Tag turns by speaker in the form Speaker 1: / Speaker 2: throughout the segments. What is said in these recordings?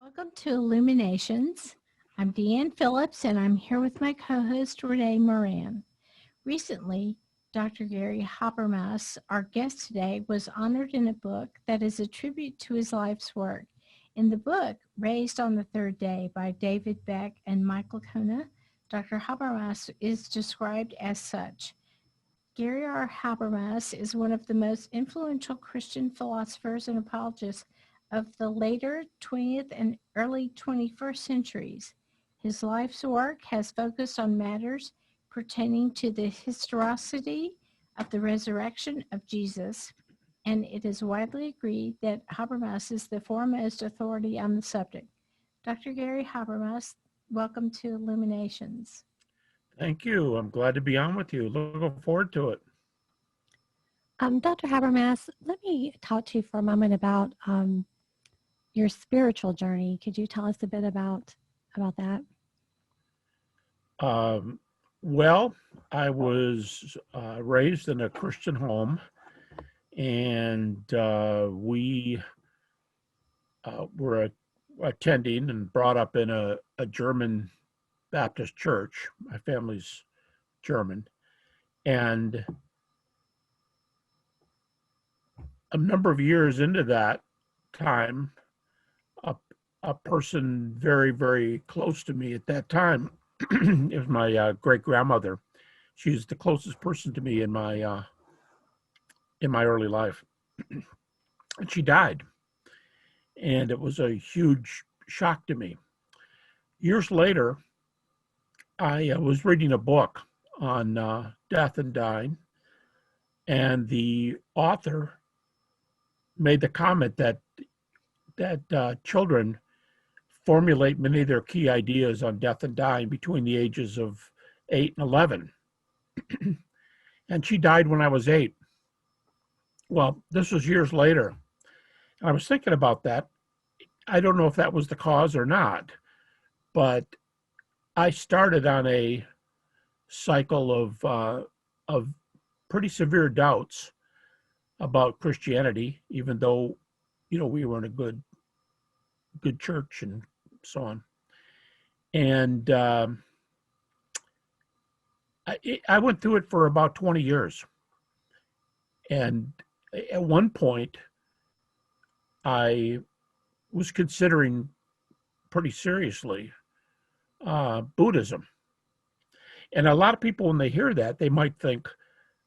Speaker 1: Welcome to Illuminations. I'm Deanne Phillips, and I'm here with my co-host, Ranae Moran. Recently, Dr. Gary Habermas, our guest today, was honored in a book that is a tribute to his life's work. In the book, Raised on the Third Day by David Beck and Michael Kona, Dr. Habermas is described as such. Gary R. Habermas is one of the most influential Christian philosophers and apologists of the later 20th and early 21st centuries. His life's work has focused on matters pertaining to the historicity of the resurrection of Jesus, and it is widely agreed that Habermas is the foremost authority on the subject. Dr. Gary Habermas, welcome to Illuminations.
Speaker 2: Thank you. I'm glad to be on with you. Looking forward to it.
Speaker 3: Dr. Habermas, let me talk to you for a moment about your spiritual journey. Could you tell us a bit about that?
Speaker 2: Well, I was raised in a Christian home, and we were attending and brought up in a German Baptist church. My family's German. And a number of years into that time, a person very, very close to me at that time, it was my great-grandmother. She was the closest person to me in my early life. And she died. And it was a huge shock to me. Years later, I was reading a book on death and dying, and the author made the comment that children formulate many of their key ideas on death and dying between the ages of 8 and 11. And she died when I was 8. Well, this was years later. And I was thinking about that. I don't know if that was the cause or not, but I started on a cycle of pretty severe doubts about Christianity, even though, we were in a good church and so on. And I went through it for about 20 years. And at one point, I was considering pretty seriously Buddhism. And a lot of people, when they hear that, they might think,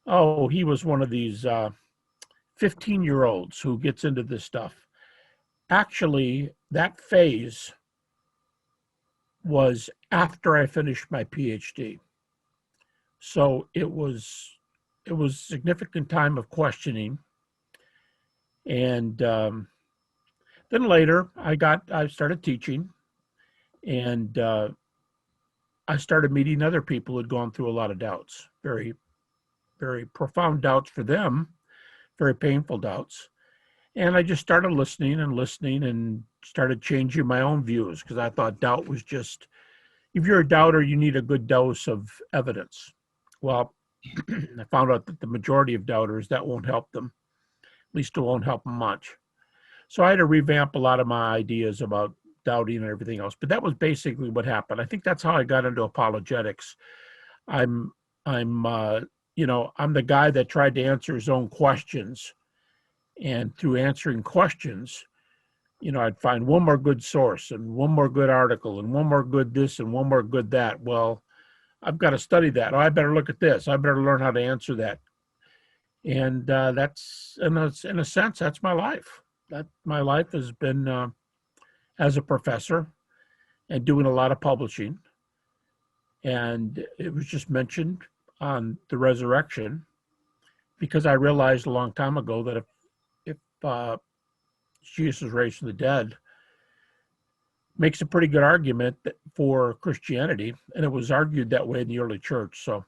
Speaker 2: oh, he was one of these 15-year-olds who gets into this stuff. Actually, that phase was after I finished my PhD. So it was a significant time of questioning. And then later, I started teaching, and I started meeting other people who had gone through a lot of doubts, very, very profound doubts for them, very painful doubts. And I just started listening and started changing my own views, because I thought doubt was just, if you're a doubter, you need a good dose of evidence. Well, I found out that the majority of doubters, that won't help them. At least it won't help them much. So I had to revamp a lot of my ideas about doubting and everything else. But that was basically what happened. I think that's how I got into apologetics. I'm the guy that tried to answer his own questions. And through answering questions, I'd find one more good source and one more good article and one more good this and one more good that. Well, I've got to study that. Oh, I better look at this. I better learn how to answer that. And that's, in a sense, that's my life. My life has been as a professor and doing a lot of publishing. And it was just mentioned on the resurrection, because I realized a long time ago that if Jesus was raised from the dead, makes a pretty good argument for Christianity, and it was argued that way in the early church. So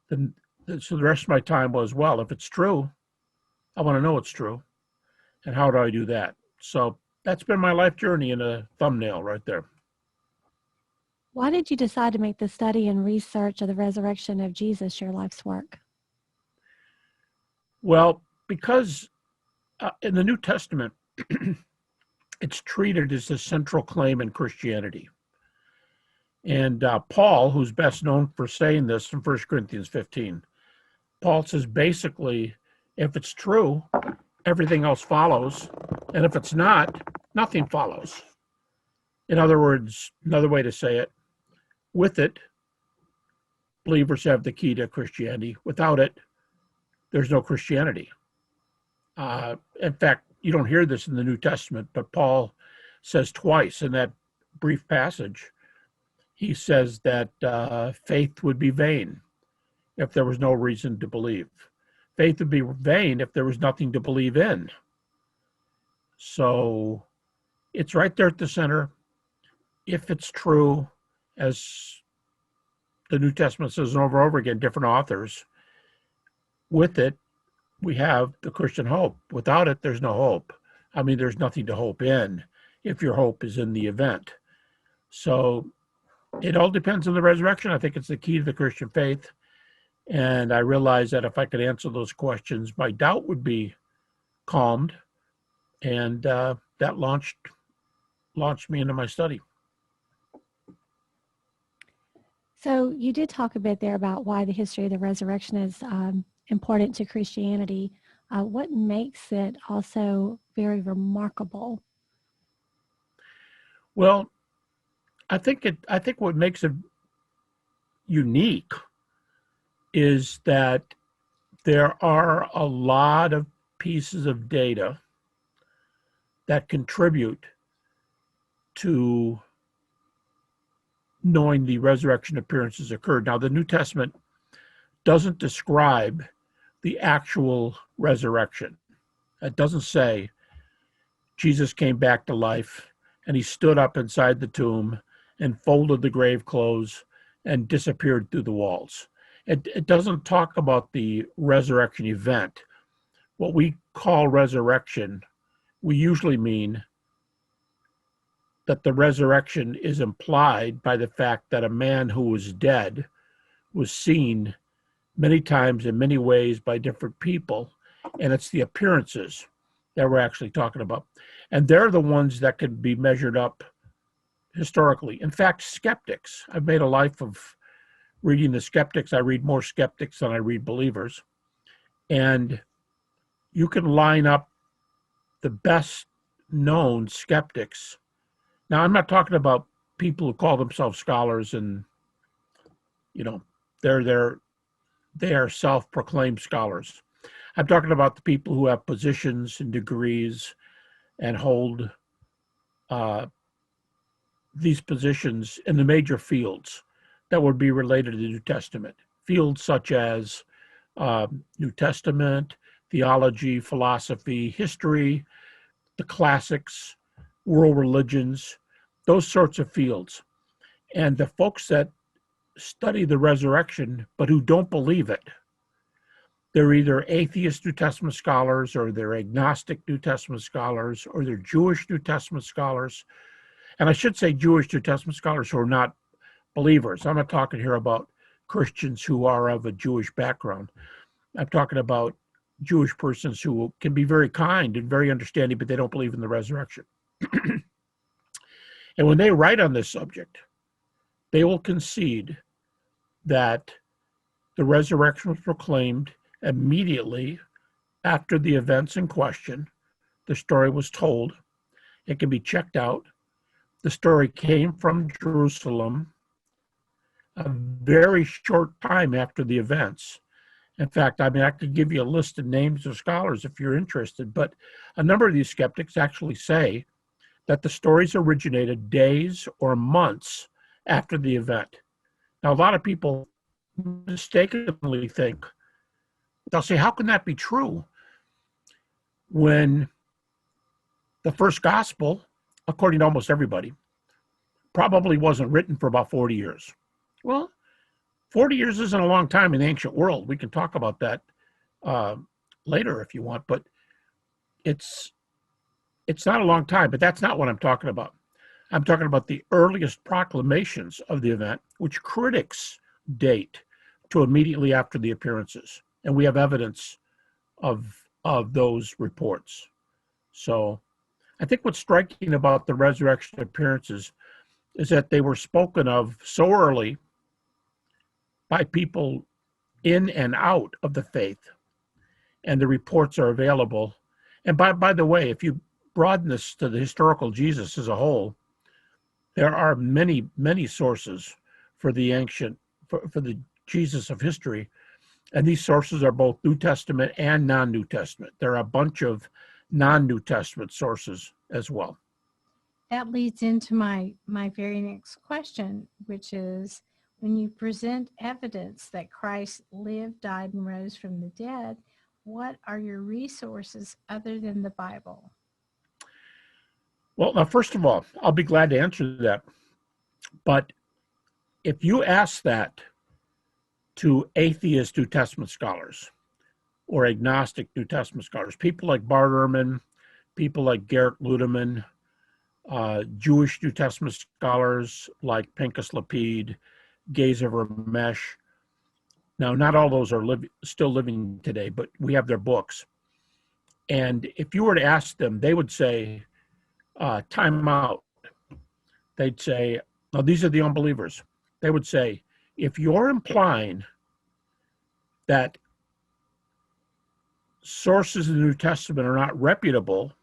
Speaker 2: the rest of my time was, well, if it's true, I want to know it's true, and how do I do that? So that's been my life journey in a thumbnail right there.
Speaker 3: Why did you decide to make the study and research of the resurrection of Jesus your life's work?
Speaker 2: Well, because in the New Testament, it's treated as the central claim in Christianity. And Paul, who's best known for saying this in 1 Corinthians 15, Paul says basically, if it's true, everything else follows. And if it's not, nothing follows. In other words, another way to say it, with it, believers have the key to Christianity. Without it, there's no Christianity. In fact, you don't hear this in the New Testament, but Paul says twice in that brief passage, he says that faith would be vain if there was no reason to believe. Faith would be vain if there was nothing to believe in. So it's right there at the center. If it's true, as the New Testament says over and over again, different authors, with it, we have the Christian hope. Without it, there's no hope. I mean, there's nothing to hope in if your hope is in the event. So it all depends on the resurrection. I think it's the key to the Christian faith. And I realized that if I could answer those questions, my doubt would be calmed. And that launched me into my study.
Speaker 3: So you did talk a bit there about why the history of the resurrection is important to Christianity. What makes it also very remarkable?
Speaker 2: Well, I think what makes it unique is that there are a lot of pieces of data that contribute to knowing the resurrection appearances occurred. Now, the New Testament doesn't describe the actual resurrection. It doesn't say Jesus came back to life and he stood up inside the tomb and folded the grave clothes and disappeared through the walls. It doesn't talk about the resurrection event. What we call resurrection, we usually mean that the resurrection is implied by the fact that a man who was dead was seen many times in many ways by different people, and it's the appearances that we're actually talking about. And they're the ones that can be measured up historically. In fact, skeptics, I've made a life of reading the skeptics. I read more skeptics than I read believers. And you can line up the best known skeptics. Now, I'm not talking about people who call themselves scholars and, you know, they are self-proclaimed scholars. I'm talking about the people who have positions and degrees and hold these positions in the major fields that would be related to the New Testament. Fields such as New Testament, theology, philosophy, history, the classics, world religions, those sorts of fields. And the folks that study the resurrection but who don't believe it, they're either atheist New Testament scholars, or they're agnostic New Testament scholars, or they're Jewish New Testament scholars. And I should say Jewish New Testament scholars who are not believers. I'm not talking here about Christians who are of a Jewish background. I'm talking about Jewish persons who can be very kind and very understanding, but they don't believe in the resurrection. And when they write on this subject, they will concede that the resurrection was proclaimed immediately after the events in question. The story was told. It can be checked out. The story came from Jerusalem a very short time after the events. In fact, I mean, I could give you a list of names of scholars if you're interested, but a number of these skeptics actually say that the stories originated days or months after the event. Now, a lot of people mistakenly think, they'll say, how can that be true when the first gospel, according to almost everybody, probably wasn't written for about 40 years? Well, 40 years isn't a long time in the ancient world. We can talk about that later if you want, but it's not a long time, but that's not what I'm talking about. I'm talking about the earliest proclamations of the event, which critics date to immediately after the appearances. And we have evidence of those reports. So I think what's striking about the resurrection appearances is that they were spoken of so early by people in and out of the faith, and the reports are available. And by the way, if you broaden this to the historical Jesus as a whole, there are many, many sources for the for the Jesus of history. And these sources are both New Testament and non-New Testament. There are a bunch of non-New Testament sources as well.
Speaker 1: That leads into my very next question, which is, when you present evidence that Christ lived, died, and rose from the dead, what are your resources other than the Bible?
Speaker 2: Well, now, first of all, I'll be glad to answer that. But if you ask that to atheist New Testament scholars or agnostic New Testament scholars, people like Bart Ehrman, people like Gerrit Ludemann, Jewish New Testament scholars like Pinchas Lapid, Gezer Ramesh. Now, not all those are still living today, but we have their books. And if you were to ask them, they would say, time out. They'd say, now these are the unbelievers. They would say, if you're implying that sources in the New Testament are not reputable,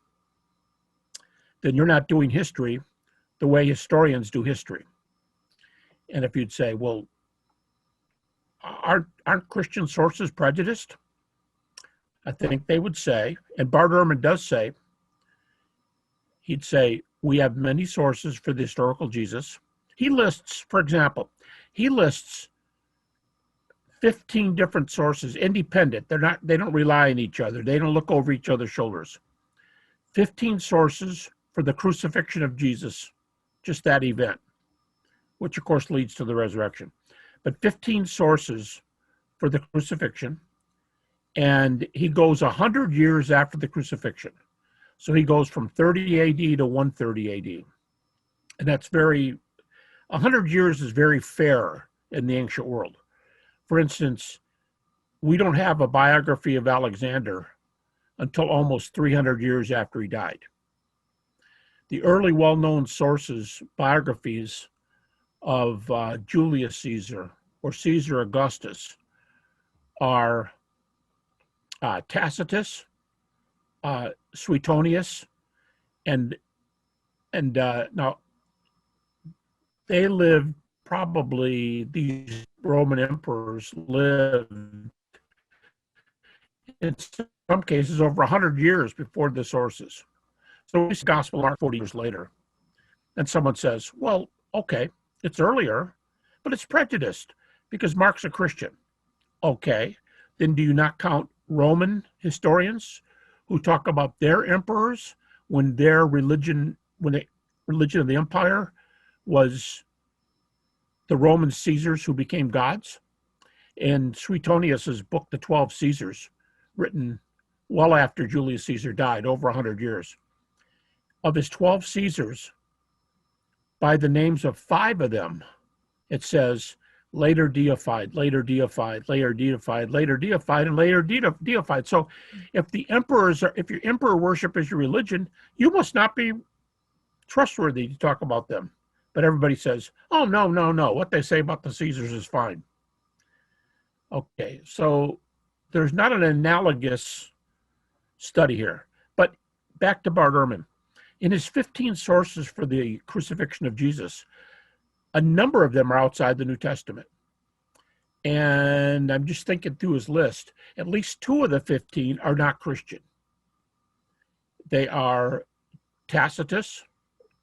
Speaker 2: then you're not doing history the way historians do history. And if you'd say, well, aren't Christian sources prejudiced? I think they would say, and Bart Ehrman does say, he'd say, we have many sources for the historical Jesus. He lists, for example, 15 different sources, independent. They don't rely on each other. They don't look over each other's shoulders. 15 sources for the crucifixion of Jesus, just that event, which of course leads to the resurrection. But 15 sources for the crucifixion, and he goes 100 years after the crucifixion. So he goes from 30 AD to 130 AD. And that's 100 years is very fair in the ancient world. For instance, we don't have a biography of Alexander until almost 300 years after he died. The early well-known sources, biographies of Julius Caesar or Caesar Augustus, are Tacitus, Suetonius, and now they lived, probably these Roman emperors lived in some cases over 100 years before the sources. So this gospel art 40 years later. And someone says, well, okay, it's earlier, but it's prejudiced because Mark's a Christian. Okay, then do you not count Roman historians who talk about their emperors when their religion, religion of the empire was the Roman Caesars who became gods? And Suetonius's book, The 12 Caesars, written well after Julius Caesar died, over 100 years. Of his 12 Caesars, by the names of 5 of them, it says later deified, later deified, later deified, later deified, and later deified. So if if your emperor worship is your religion, you must not be trustworthy to talk about them. But everybody says, oh, no, no, no. What they say about the Caesars is fine. Okay, so there's not an analogous study here. But back to Bart Ehrman. In his 15 sources for the crucifixion of Jesus, a number of them are outside the New Testament. And I'm just thinking through his list. At least 2 of the 15 are not Christian. They are Tacitus,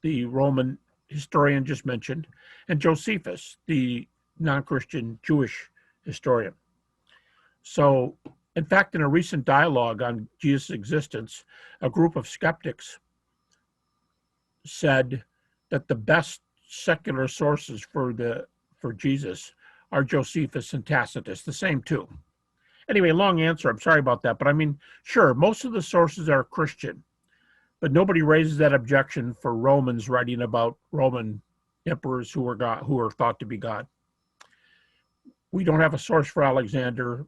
Speaker 2: the Roman historian just mentioned, and Josephus, the non-Christian Jewish historian. So, in fact, in a recent dialogue on Jesus' existence, a group of skeptics said that the best secular sources for Jesus are Josephus and Tacitus, the same 2. Anyway, long answer. I'm sorry about that. But I mean, sure, most of the sources are Christian, but nobody raises that objection for Romans writing about Roman emperors who were God, who are thought to be God. We don't have a source for Alexander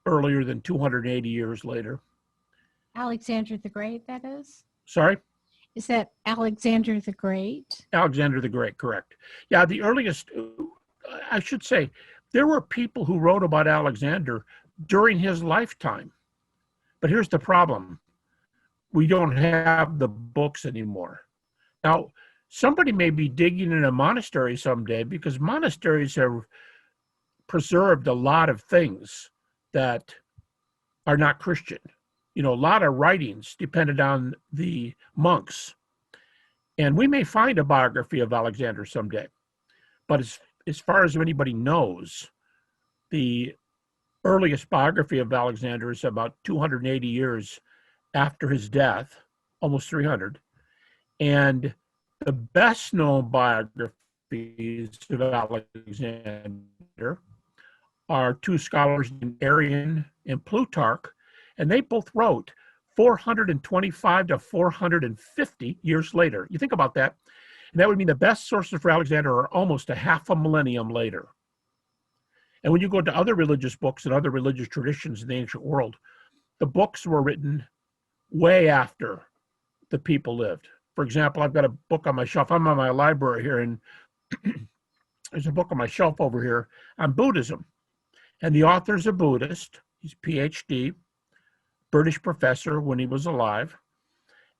Speaker 2: earlier than 280 years later.
Speaker 1: Alexander the Great, that is?
Speaker 2: Sorry?
Speaker 1: Is that Alexander the Great?
Speaker 2: Alexander the Great, correct. Yeah, the earliest, I should say, there were people who wrote about Alexander during his lifetime. But here's the problem. We don't have the books anymore. Now, somebody may be digging in a monastery someday because monasteries have preserved a lot of things that are not Christian. You know, a lot of writings depended on the monks. And we may find a biography of Alexander someday. But as far as anybody knows, the earliest biography of Alexander is about 280 years after his death, almost 300. And the best known biographies of Alexander are two scholars named Arian and Plutarch, and they both wrote 425 to 450 years later. You think about that, and that would mean the best sources for Alexander are almost a half a millennium later. And when you go to other religious books and other religious traditions in the ancient world, the books were written way after the people lived. For example, I've got a book on my shelf. I'm on my library here, and there's a book on my shelf over here on Buddhism. And the author's a Buddhist. He's a PhD, British professor when he was alive.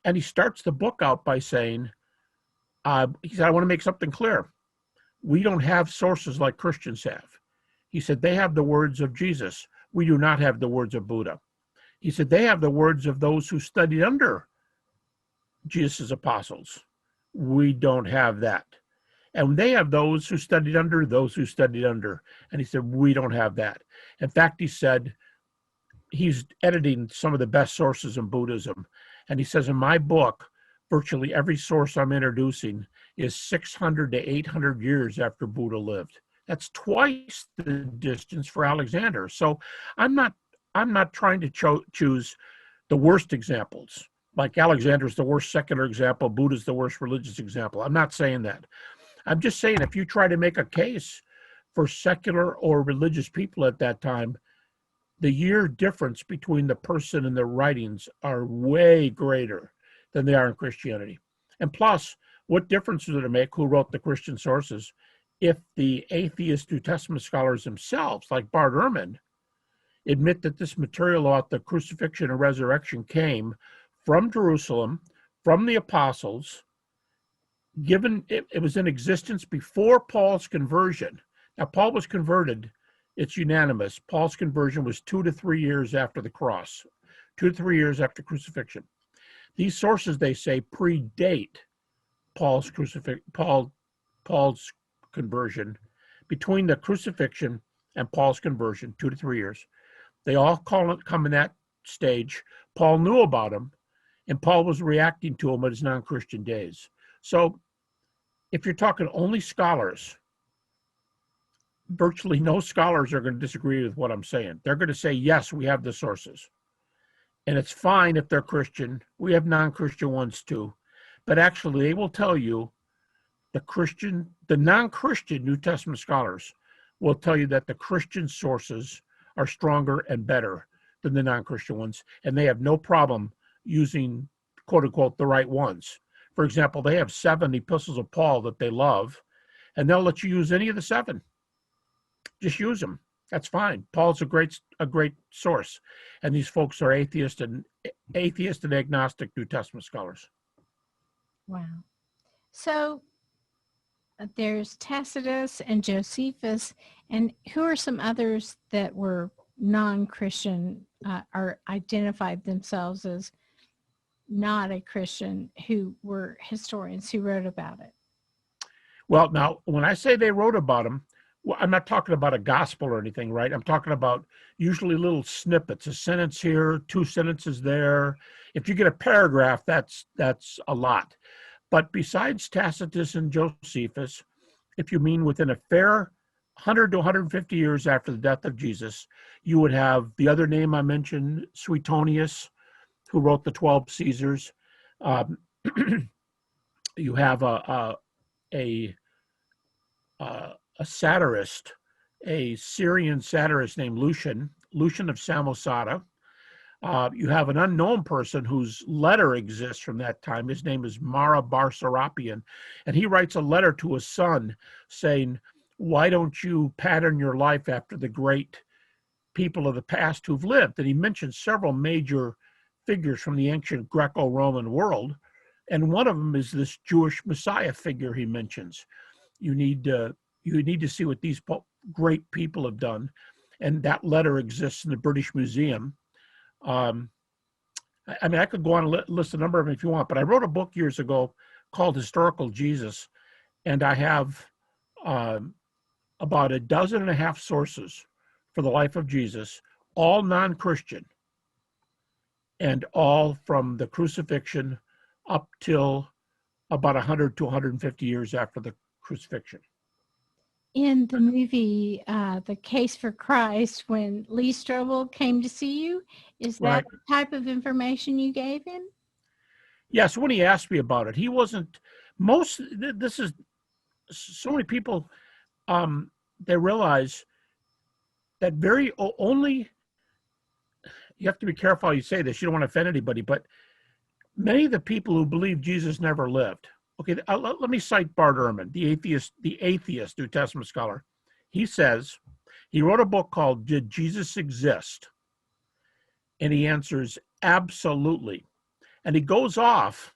Speaker 2: And he starts the book out by saying, he said, I want to make something clear. We don't have sources like Christians have. He said, they have the words of Jesus. We do not have the words of Buddha. He said, they have the words of those who studied under Jesus' apostles. We don't have that. And they have those who studied under those who studied under. And he said, we don't have that. In fact, he said, he's editing some of the best sources in Buddhism. And he says, in my book, virtually every source I'm introducing is 600 to 800 years after Buddha lived. That's twice the distance for Alexander. So I'm not trying to choose the worst examples. Like Alexander's the worst secular example, Buddha's the worst religious example. I'm not saying that. I'm just saying if you try to make a case for secular or religious people at that time, the year difference between the person and the writings are way greater than they are in Christianity. And plus, what difference does it make who wrote the Christian sources if the atheist New Testament scholars themselves, like Bart Ehrman, admit that this material about the crucifixion and resurrection came from Jerusalem, from the apostles, given it was in existence before Paul's conversion. Now, Paul was converted. It's unanimous. Paul's conversion was 2 to 3 years after the cross, 2 to 3 years after crucifixion. These sources, they say, predate Paul's conversion. Between the crucifixion and Paul's conversion, 2 to 3 years, they all come in that stage. Paul knew about them, and Paul was reacting to them in his non-Christian days. So if you're talking only scholars, virtually no scholars are going to disagree with what I'm saying. They're going to say, yes, we have the sources. And it's fine if they're Christian. We have non-Christian ones too. But actually, they will tell you the non-Christian New Testament scholars will tell you that the Christian sources are stronger and better than the non-Christian ones. And they have no problem using, quote unquote, the right ones. For example, they have 7 epistles of Paul that they love, and they'll let you use any of the 7. Just use them. That's fine. Paul's a great source. And these folks are atheist and agnostic New Testament scholars.
Speaker 1: Wow. So there's Tacitus and Josephus, and who are some others that were non-Christian or identified themselves as not a Christian, who were historians who wrote about it?
Speaker 2: Well, now, when I say they wrote about them, well, I'm not talking about a gospel or anything, right? I'm talking about usually little snippets, a sentence here, 2 sentences there. If you get a paragraph, that's a lot. But besides Tacitus and Josephus, if you mean within a fair 100 to 150 years after the death of Jesus, you would have the other name I mentioned, Suetonius, who wrote the 12 Caesars. You have a satirist, a Syrian satirist named Lucian of Samosata. You have an unknown person whose letter exists from that time. His name is Mara Bar-Serapion, and he writes a letter to his son saying, why don't you pattern your life after the great people of the past who've lived? And he mentions several major figures from the ancient Greco-Roman world, and one of them is this Jewish Messiah figure he mentions. You need to see what these great people have done, and that letter exists in the British Museum. I mean, I could go on and list a number of them if you want, but I wrote a book years ago called Historical Jesus, and I have about 12.5 sources for the life of Jesus, all non-Christian, and all from the crucifixion up till about 100 to 150 years after the crucifixion.
Speaker 1: In the movie, The Case for Christ, when Lee Strobel came to see you, is that
Speaker 2: Right.
Speaker 1: the type of information you gave him?
Speaker 2: Yes, when he asked me about it, he wasn't, this is, so many people, they realize that only, you have to be careful how you say this, you don't want to offend anybody, but many of the people who believe Jesus never lived. Okay, let me cite Bart Ehrman, the atheist New Testament scholar. He says, he wrote a book called Did Jesus Exist? And he answers, absolutely. And he goes off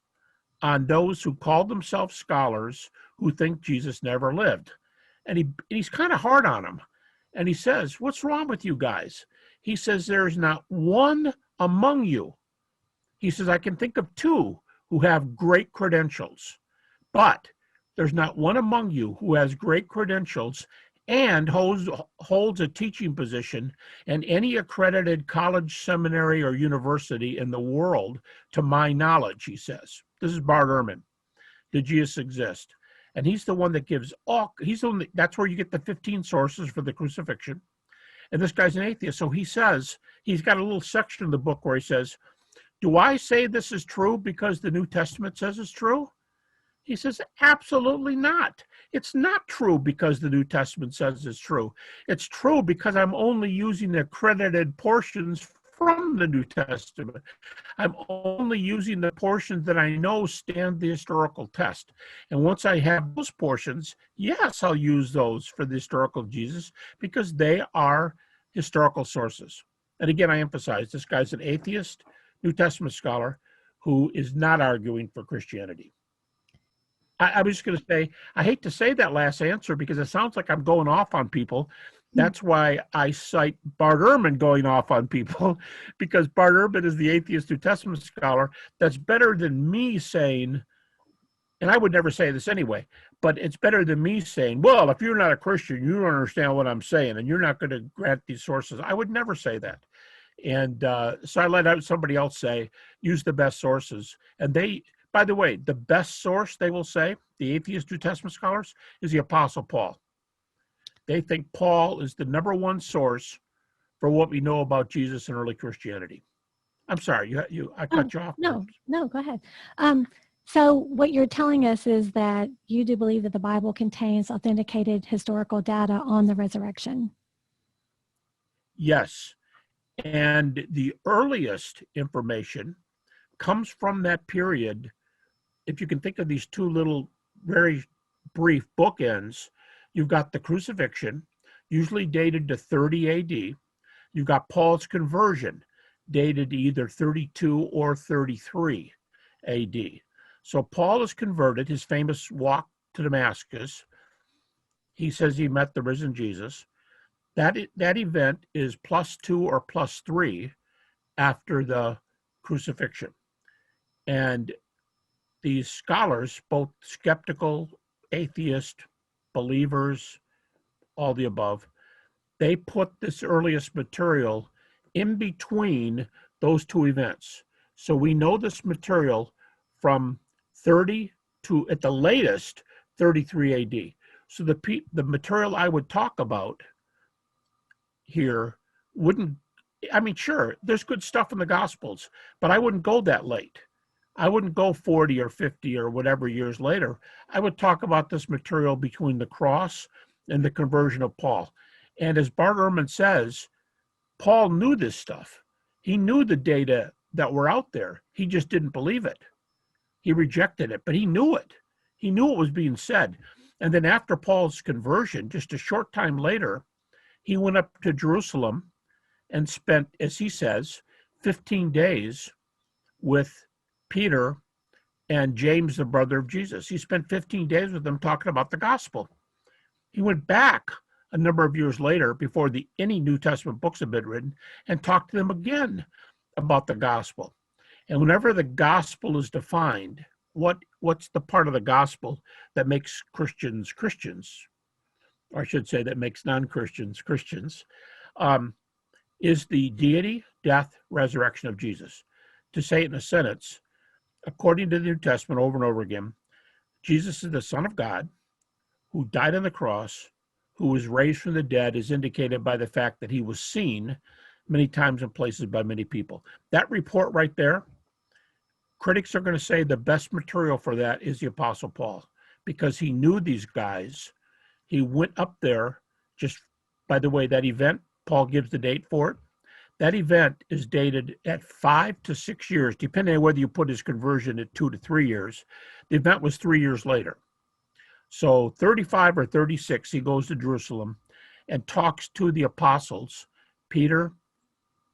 Speaker 2: on those who call themselves scholars who think Jesus never lived. And he's kind of hard on them. And he says, what's wrong with you guys? He says, there's not one among you. He says, I can think of two who have great credentials, but there's not one among you who has great credentials and holds a teaching position in any accredited college, seminary, or university in the world, to my knowledge, he says. This is Bart Ehrman. Did Jesus exist? And he's the one that gives that's where you get the 15 sources for the crucifixion. And this guy's an atheist. So he says, he's got a little section in the book where he says, do I say this is true because the New Testament says it's true? He says, absolutely not. It's not true because the New Testament says it's true. It's true because I'm only using the accredited portions from the New Testament. I'm only using the portions that I know stand the historical test. And once I have those portions, yes, I'll use those for the historical Jesus because they are historical sources. And again, I emphasize this guy's an atheist, New Testament scholar who is not arguing for Christianity. I was just going to say, I hate to say that last answer because it sounds like I'm going off on people. That's why I cite Bart Ehrman going off on people, because Bart Ehrman is the atheist New Testament scholar. That's better than me saying, and I would never say this anyway, but it's better than me saying, well, if you're not a Christian, you don't understand what I'm saying, and you're not going to grant these sources. I would never say that. And so I let out somebody else say, use the best sources. And they, by the way, the best source, they will say, the atheist New Testament scholars, is the Apostle Paul. They think Paul is the #1 source for what we know about Jesus and early Christianity. I'm sorry, I cut you off.
Speaker 3: No, go ahead. So what you're telling us is that you do believe that the Bible contains authenticated historical data on the resurrection.
Speaker 2: Yes. And the earliest information comes from that period. If you can think of these two little, very brief bookends, you've got the crucifixion, usually dated to 30 AD. You've got Paul's conversion, dated to either 32 or 33 AD. So Paul is converted, his famous walk to Damascus. He says he met the risen Jesus. That event is +2 or +3 after the crucifixion. And these scholars, both skeptical, atheist, believers, all the above, they put this earliest material in between those two events. So we know this material from 30 to, at the latest, 33 AD. So the material I would talk about here wouldn't, I mean, sure, there's good stuff in the Gospels, but I wouldn't go that late. I wouldn't go 40 or 50 or whatever years later. I would talk about this material between the cross and the conversion of Paul. And as Bart Ehrman says, Paul knew this stuff. He knew the data that were out there. He just didn't believe it. He rejected it, but he knew it. He knew what was being said. And then after Paul's conversion, just a short time later, he went up to Jerusalem and spent, as he says, 15 days with Peter and James, the brother of Jesus. He spent 15 days with them talking about the gospel. He went back a number of years later, before any New Testament books had been written, and talked to them again about the gospel. And whenever the gospel is defined, what's the part of the gospel that makes Christians Christians, or I should say that makes non-Christians Christians, is the deity, death, resurrection of Jesus. To say it in a sentence, according to the New Testament over and over again, Jesus is the Son of God who died on the cross, who was raised from the dead, is indicated by the fact that he was seen many times and places by many people. That report right there, critics are going to say the best material for that is the Apostle Paul, because he knew these guys. He went up there. Just by the way, that event, Paul gives the date for it. That event is dated at 5 to 6 years, depending on whether you put his conversion at 2 to 3 years. The event was 3 years later. So 35 or 36, he goes to Jerusalem and talks to the apostles, Peter,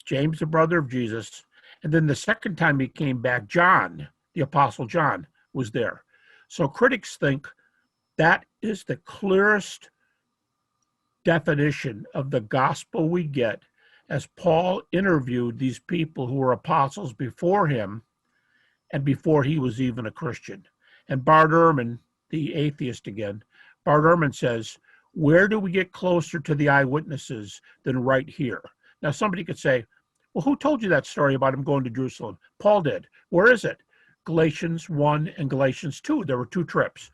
Speaker 2: James, the brother of Jesus. And then the second time he came back, John, the apostle John, was there. So critics think that is the clearest definition of the gospel we get, as Paul interviewed these people who were apostles before him and before he was even a Christian. And Bart Ehrman, the atheist again, Bart Ehrman says, where do we get closer to the eyewitnesses than right here? Now, somebody could say, well, who told you that story about him going to Jerusalem? Paul did. Where is it? Galatians 1 and Galatians 2. There were 2 trips.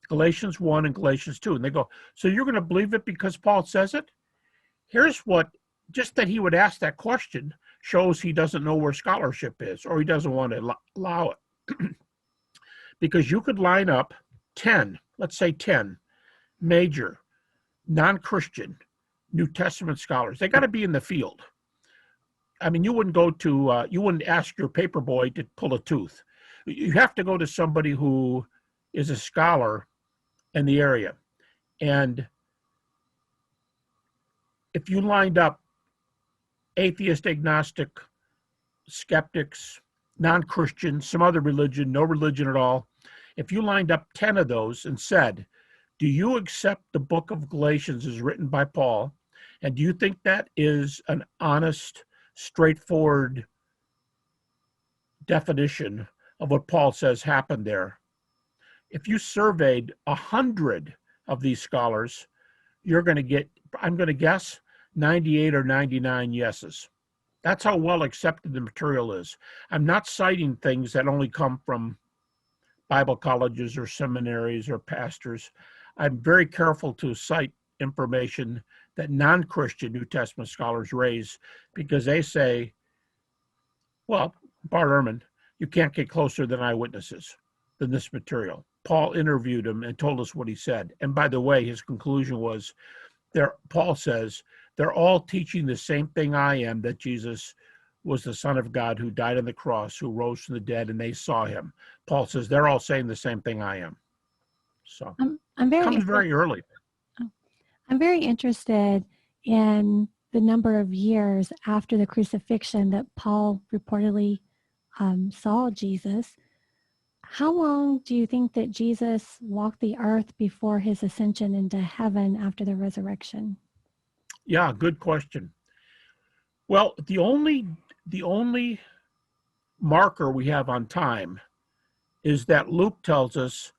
Speaker 2: Galatians 1 and Galatians 2. And they go, so you're going to believe it because Paul says it? Here's what, just that he would ask that question shows he doesn't know where scholarship is, or he doesn't want to allow it. Because you could line up 10, let's say 10 major non-Christian New Testament scholars. They got to be in the field. I mean, you wouldn't go to, you wouldn't ask your paper boy to pull a tooth. You have to go to somebody who is a scholar in the area. And if you lined up atheist, agnostic, skeptics, non-Christian, some other religion, no religion at all, if you lined up 10 of those and said, do you accept the book of Galatians as written by Paul? And do you think that is an honest, straightforward definition of what Paul says happened there? If you surveyed 100 of these scholars, you're going to get, I'm going to guess, 98 or 99 yeses. That's how well accepted the material is. I'm not citing things that only come from Bible colleges or seminaries or pastors. I'm very careful to cite information that non-Christian New Testament scholars raise, because they say, well, Bart Ehrman, you can't get closer than eyewitnesses than this material. Paul interviewed him and told us what he said. And by the way, his conclusion was, Paul says, they're all teaching the same thing I am, that Jesus was the Son of God who died on the cross, who rose from the dead, and they saw him. Paul says they're all saying the same thing I am. So
Speaker 3: I'm
Speaker 2: comes very early.
Speaker 3: I'm very interested in the number of years after the crucifixion that Paul reportedly saw Jesus. How long do you think that Jesus walked the earth before his ascension into heaven after the resurrection?
Speaker 2: Yeah, good question. Well, the only marker we have on time is that Luke tells us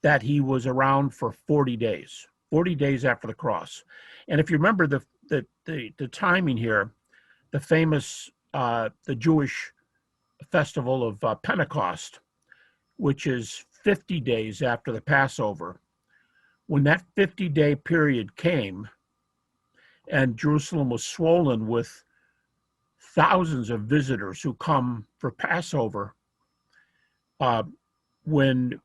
Speaker 2: that he was around for 40 days after the cross. And if you remember the timing here, the famous, the Jewish festival of Pentecost, which is 50 days after the Passover, when that 50-day period came and Jerusalem was swollen with thousands of visitors who come for Passover, when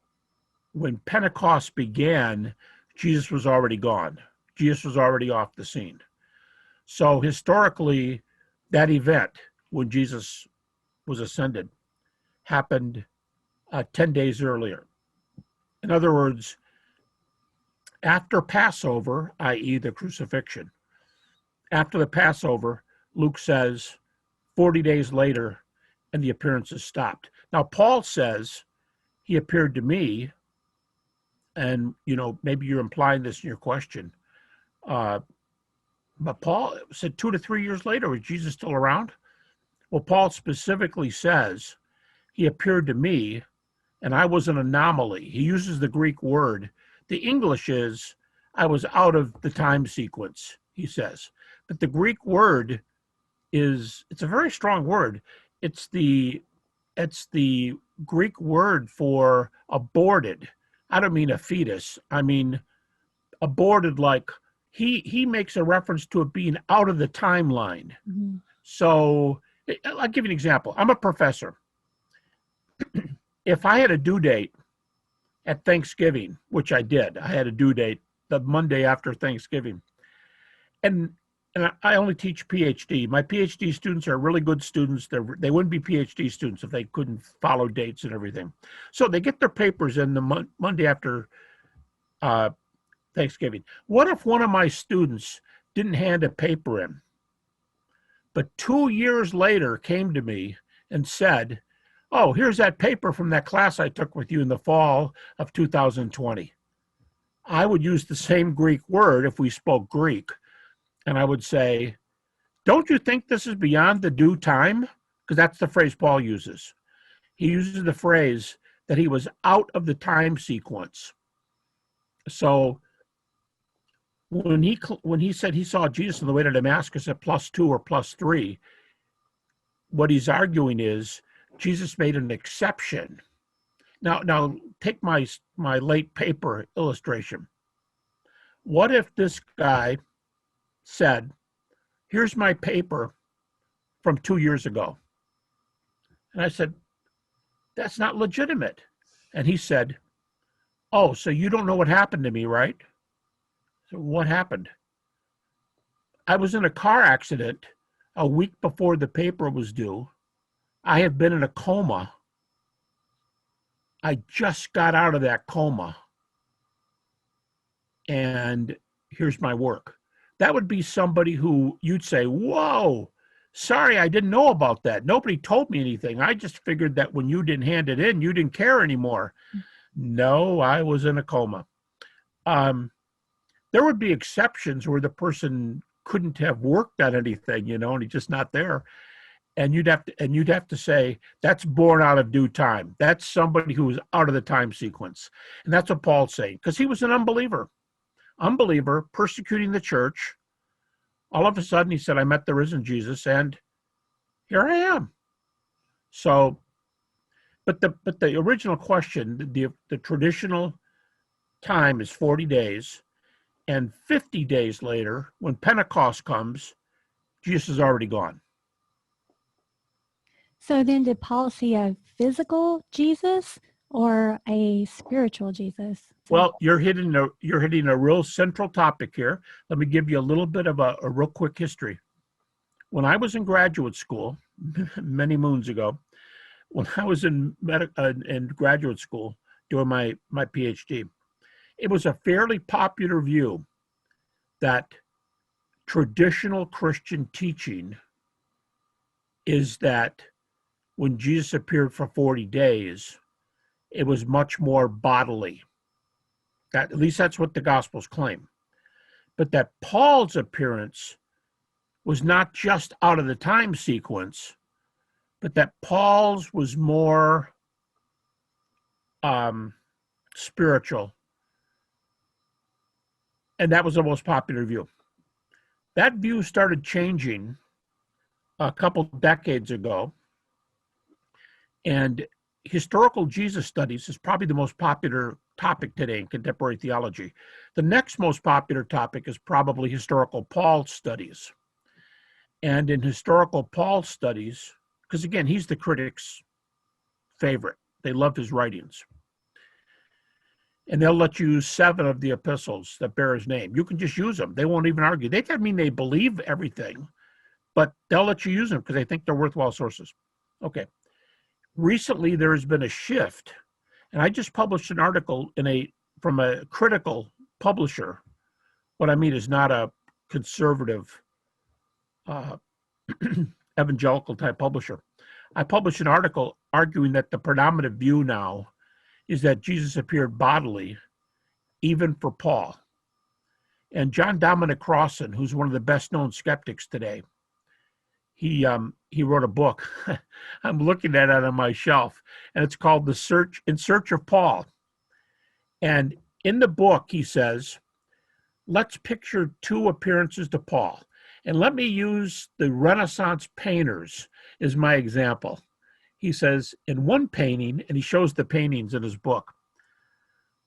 Speaker 2: Pentecost began, Jesus was already gone. Jesus was already off the scene. So historically, that event, when Jesus was ascended happened 10 days earlier. In other words, after Passover, i.e. the crucifixion, after the Passover, Luke says 40 days later, and the appearances stopped. Now, Paul says he appeared to me, and, maybe you're implying this in your question, but Paul said 2 to 3 years later, was Jesus still around? Well, Paul specifically says he appeared to me, and I was an anomaly. He uses the Greek word. The English is, I was out of the time sequence, he says. But the Greek word it's a very strong word. It's the Greek word for aborted. I don't mean a fetus. I mean aborted, like he makes a reference to it being out of the timeline.
Speaker 3: Mm-hmm.
Speaker 2: So I'll give you an example. I'm a professor. If I had a due date at Thanksgiving, which I did, I had a due date the Monday after Thanksgiving, and I only teach PhD. My PhD students are really good students. They wouldn't be PhD students if they couldn't follow dates and everything. So they get their papers in the Monday after Thanksgiving. What if one of my students didn't hand a paper in, but 2 years later came to me and said, oh, here's that paper from that class I took with you in the fall of 2020. I would use the same Greek word if we spoke Greek. And I would say, don't you think this is beyond the due time? Because that's the phrase Paul uses. He uses the phrase that he was out of the time sequence. So when he said he saw Jesus on the way to Damascus at +2 or +3, what he's arguing is Jesus made an exception. Now take my late paper illustration. What if this guy said, here's my paper from 2 years ago? And I said, that's not legitimate. And he said, oh, so you don't know what happened to me, right? So what happened? I was in a car accident a week before the paper was due. I have been in a coma. I just got out of that coma. And here's my work. That would be somebody who you'd say, whoa, sorry, I didn't know about that. Nobody told me anything. I just figured that when you didn't hand it in, you didn't care anymore. No, I was in a coma. There would be exceptions where the person couldn't have worked on anything, and he's just not there. And you'd have to say that's born out of due time. That's somebody who was out of the time sequence. And that's what Paul's saying, because he was an unbeliever, persecuting the church. All of a sudden he said, I met the risen Jesus, and here I am. So, but the original question, the traditional time is 40 days, and 50 days later, when Pentecost comes, Jesus is already gone.
Speaker 3: So then did Paul see a physical Jesus or a spiritual Jesus?
Speaker 2: Well, you're hitting a real central topic here. Let me give you a little bit of a real quick history. When I was in graduate school, many moons ago, when I was in graduate school doing my PhD, it was a fairly popular view that traditional Christian teaching is that when Jesus appeared for 40 days, it was much more bodily. At least that's what the Gospels claim. But that Paul's appearance was not just out of the time sequence, but that Paul's was more spiritual. And that was the most popular view. That view started changing a couple decades ago. And historical Jesus studies is probably the most popular topic today in contemporary theology. The next most popular topic is probably historical Paul studies. And in historical Paul studies, because again, he's the critics' favorite. They love his writings. And they'll let you use 7 of the epistles that bear his name. You can just use them. They won't even argue. They don't mean they believe everything, but they'll let you use them because they think they're worthwhile sources. Okay. Recently, there has been a shift, and I just published an article from a critical publisher. What I mean is not a conservative evangelical type publisher. I published an article arguing that the predominant view now is that Jesus appeared bodily, even for Paul. And John Dominic Crossan, who's one of the best known skeptics today, he wrote a book. I'm looking at it on my shelf, and it's called In Search of Paul. And in the book, he says, let's picture two appearances to Paul. And let me use the Renaissance painters as my example. He says, in one painting, and he shows the paintings in his book,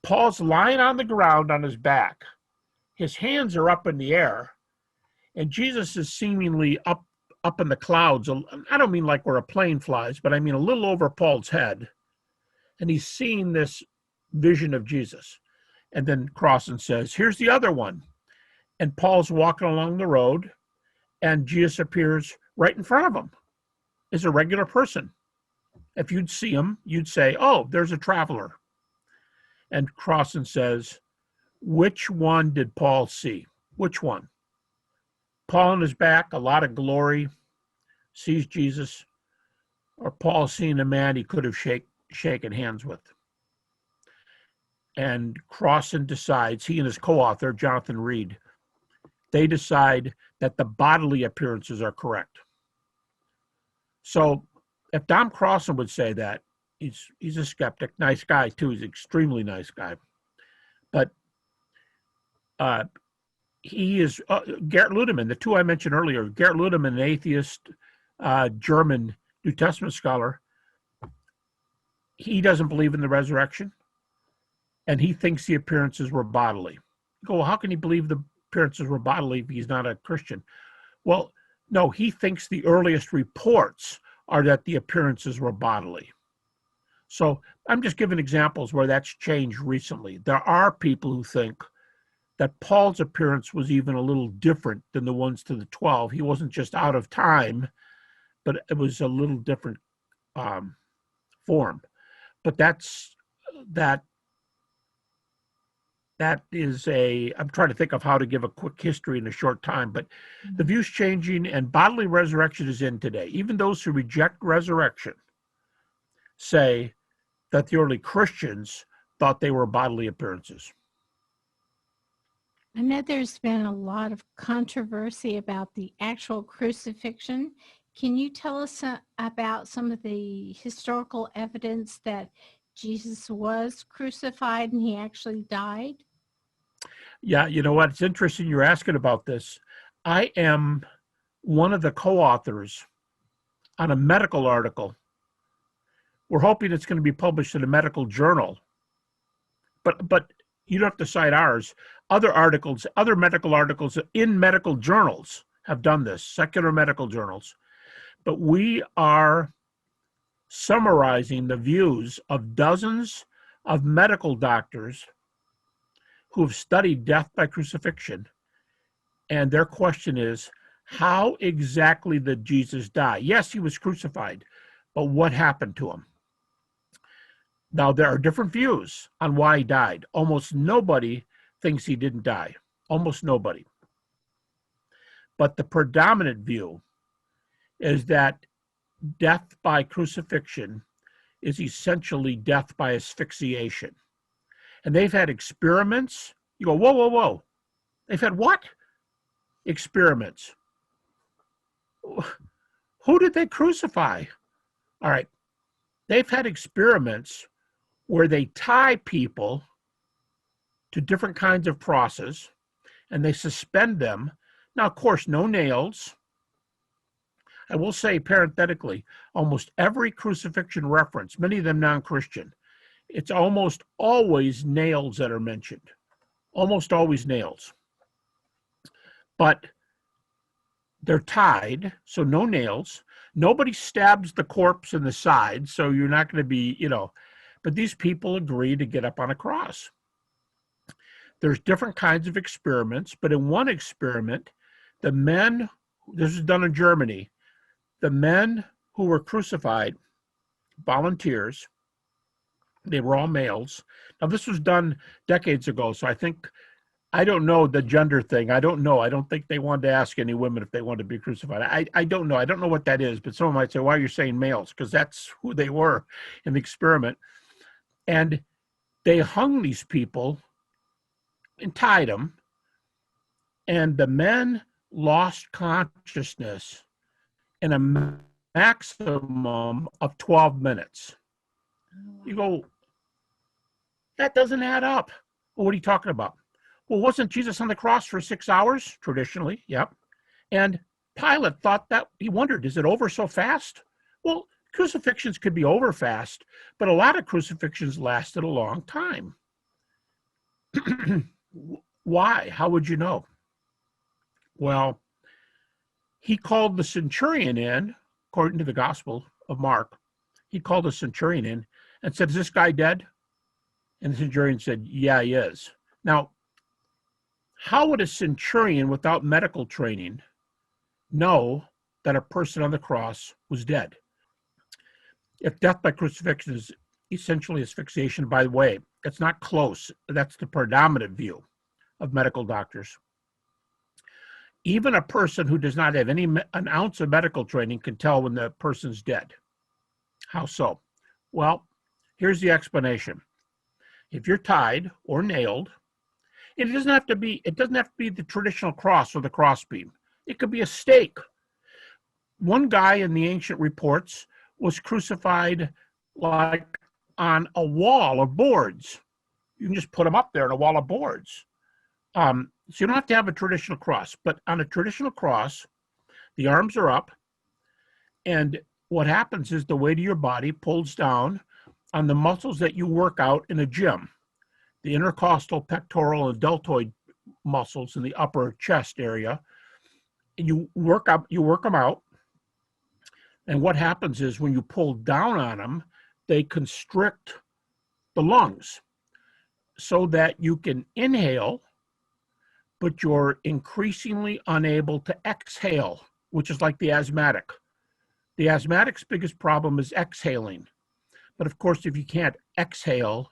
Speaker 2: Paul's lying on the ground on his back. His hands are up in the air, and Jesus is seemingly up in the clouds. I don't mean like where a plane flies, but I mean a little over Paul's head. And he's seeing this vision of Jesus. And then Crossan says, here's the other one. And Paul's walking along the road, and Jesus appears right in front of him as a regular person. If you'd see him, you'd say, oh, there's a traveler. And Crossan says, which one did Paul see? Which one? Paul on his back, a lot of glory, sees Jesus, or Paul seeing a man he could have shaken hands with. And Crossan decides, he and his co-author, Jonathan Reed, they decide that the bodily appearances are correct. So if Dom Crossan would say that, he's a skeptic, nice guy too, he's an extremely nice guy. But he is, Gerrit Ludemann, the two I mentioned earlier, Gerrit Ludemann, an atheist, German New Testament scholar, he doesn't believe in the resurrection, and he thinks the appearances were bodily. You go, well, how can he believe the appearances were bodily if he's not a Christian? Well, no, he thinks the earliest reports are that the appearances were bodily. So I'm just giving examples where that's changed recently. There are people who think that Paul's appearance was even a little different than the ones to the 12. He wasn't just out of time, but it was a little different form. But that is I'm trying to think of how to give a quick history in a short time, but the view's changing, and bodily resurrection is in today. Even those who reject resurrection say that the early Christians thought they were bodily appearances.
Speaker 1: I know there's been a lot of controversy about the actual crucifixion. Can you tell us about some of the historical evidence that Jesus was crucified and he actually died?
Speaker 2: Yeah, you know what? It's interesting you're asking about this. I am one of the co-authors on a medical article. We're hoping it's going to be published in a medical journal. But you don't have to cite ours. Other medical articles in medical journals have done this, secular medical journals. But we are summarizing the views of dozens of medical doctors who have studied death by crucifixion. And their question is, how exactly did Jesus die? Yes, he was crucified, but what happened to him? Now, there are different views on why he died. Almost nobody thinks he didn't die. Almost nobody. But the predominant view is that death by crucifixion is essentially death by asphyxiation. And they've had experiments. You go, whoa, whoa, whoa. They've had what? Experiments. Who did they crucify? All right. They've had experiments where they tie people to different kinds of crosses and they suspend them. Now, of course, no nails. I will say parenthetically, almost every crucifixion reference, many of them non-Christian, it's almost always nails that are mentioned. Almost always nails. But they're tied, so no nails. Nobody stabs the corpse in the side, so you're not going to be, but these people agree to get up on a cross. There's different kinds of experiments, but in one experiment, the men this is done in Germany, the men who were crucified, volunteers, they were all males. Now, this was done decades ago, so I don't know the gender thing. I don't know. I don't think they wanted to ask any women if they wanted to be crucified. I don't know. I don't know what that is, but someone might say, why are you saying males? Because that's who they were in the experiment. And they hung these people and tied them, and the men lost consciousness in a maximum of 12 minutes. You go, that doesn't add up. Well, what are you talking about? Well, wasn't Jesus on the cross for 6 hours? Traditionally, yep. And Pilate thought that, he wondered, is it over so fast? Well, crucifixions could be over fast, but a lot of crucifixions lasted a long time. Why? How would you know? Well, he called the centurion in, according to the Gospel of Mark. He called the centurion in and said, is this guy dead? And the centurion said, yeah, he is. Now, how would a centurion without medical training know that a person on the cross was dead? If death by crucifixion is essentially asphyxiation, by the way, it's not close. That's the predominant view of medical doctors. Even a person who does not have an ounce of medical training can tell when the person's dead. How so? Well, here's the explanation. If you're tied or nailed, it doesn't have to be the traditional cross or the crossbeam. It could be a stake. One guy in the ancient reports was crucified like on a wall of boards. You can just put him up there on a wall of boards. So you don't have to have a traditional cross, but on a traditional cross, the arms are up, and what happens is the weight of your body pulls down on the muscles that you work out in a gym. The intercostal, pectoral, and deltoid muscles in the upper chest area. And you work them out. And what happens is when you pull down on them, they constrict the lungs so that you can inhale, but you're increasingly unable to exhale, which is like the asthmatic. The asthmatic's biggest problem is exhaling. But of course, if you can't exhale,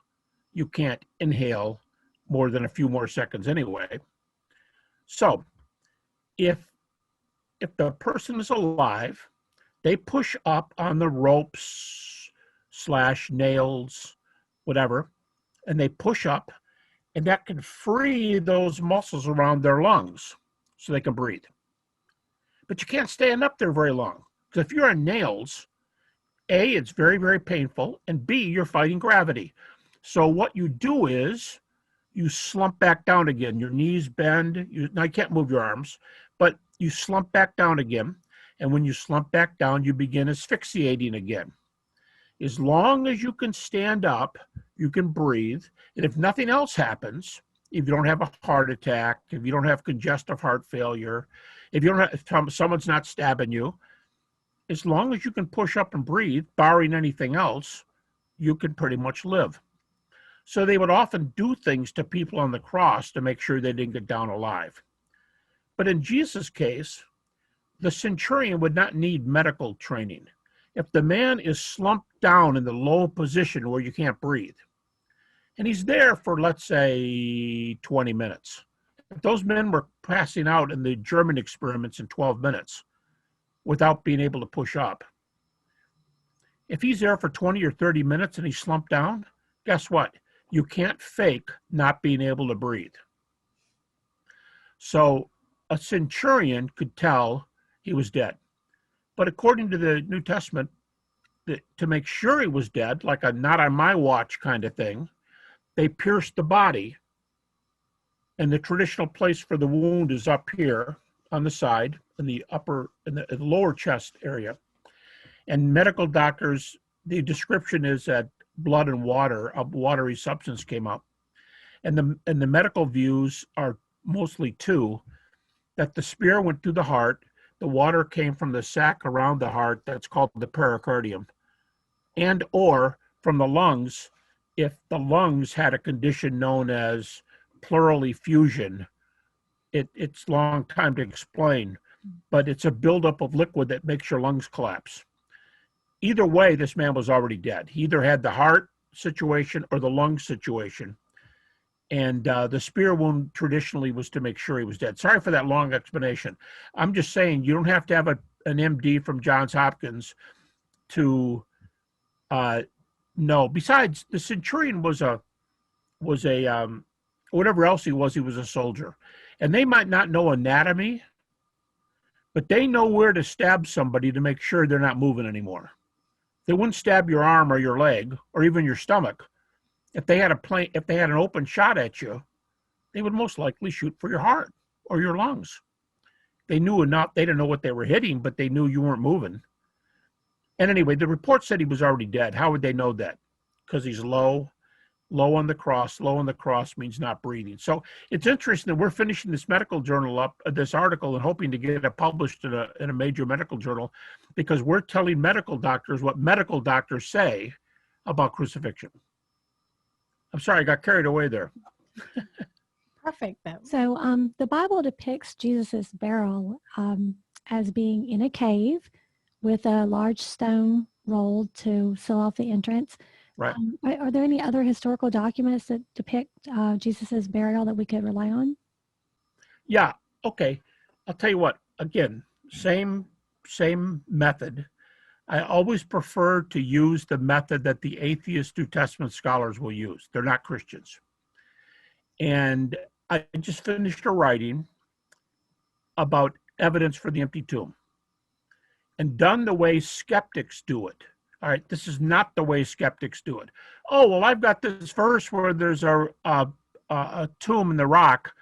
Speaker 2: you can't inhale more than a few more seconds anyway. So if the person is alive, they push up on the ropes / nails, whatever, and they push up, and that can free those muscles around their lungs so they can breathe. But you can't stand up there very long, because if you're on nails, A, it's very, very painful, and B, you're fighting gravity. So what you do is you slump back down again. Your knees bend. Now you can't move your arms, but you slump back down again. And when you slump back down, you begin asphyxiating again. As long as you can stand up, you can breathe. And if nothing else happens, if you don't have a heart attack, if you don't have congestive heart failure, if someone's not stabbing you, as long as you can push up and breathe, barring anything else, you can pretty much live. So they would often do things to people on the cross to make sure they didn't get down alive. But in Jesus' case, the centurion would not need medical training. If the man is slumped down in the low position where you can't breathe, and he's there for, let's say, 20 minutes. If those men were passing out in the German experiments in 12 minutes without being able to push up, if he's there for 20 or 30 minutes and he's slumped down, guess what? You can't fake not being able to breathe. So a centurion could tell he was dead. But according to the New Testament, to make sure he was dead, like a not on my watch kind of thing, they pierced the body. And the traditional place for the wound is up here on the side, in the lower chest area. And medical doctors, the description is that blood and water, a watery substance came up. And the medical views are mostly two, that the spear went through the heart, the water came from the sac around the heart, that's called the pericardium, and or from the lungs, if the lungs had a condition known as pleural effusion. It's a long time to explain, but it's a buildup of liquid that makes your lungs collapse. Either way, this man was already dead. He either had the heart situation or the lung situation. And the spear wound traditionally was to make sure he was dead. Sorry for that long explanation. I'm just saying you don't have to have an MD from Johns Hopkins to know. Besides, the centurion was a whatever else he was a soldier. And they might not know anatomy, but they know where to stab somebody to make sure they're not moving anymore. They wouldn't stab your arm or your leg or even your stomach. If they had an open shot at you, they would most likely shoot for your heart or your lungs. They knew enough. They didn't know what they were hitting, but they knew you weren't moving. And anyway, the report said he was already dead. How would they know that? Because he's low on the cross. Low on the cross means not breathing. So it's interesting that we're finishing this medical journal up, this article, and hoping to get it published in a major medical journal, because we're telling medical doctors what medical doctors say about crucifixion. I'm sorry, I got carried away there.
Speaker 1: Perfect, though.
Speaker 3: So the Bible depicts Jesus's burial as being in a cave with a large stone rolled to seal off the entrance.
Speaker 2: Right.
Speaker 3: Are there any other historical documents that depict Jesus's burial that we could rely on?
Speaker 2: Yeah. Okay. I'll tell you what. Again, same method. I always prefer to use the method that the atheist New Testament scholars will use. They're not Christians. And I just finished a writing about evidence for the empty tomb, and done the way skeptics do it. All right, this is not the way skeptics do it. Oh, well, I've got this verse where there's a tomb in the rock,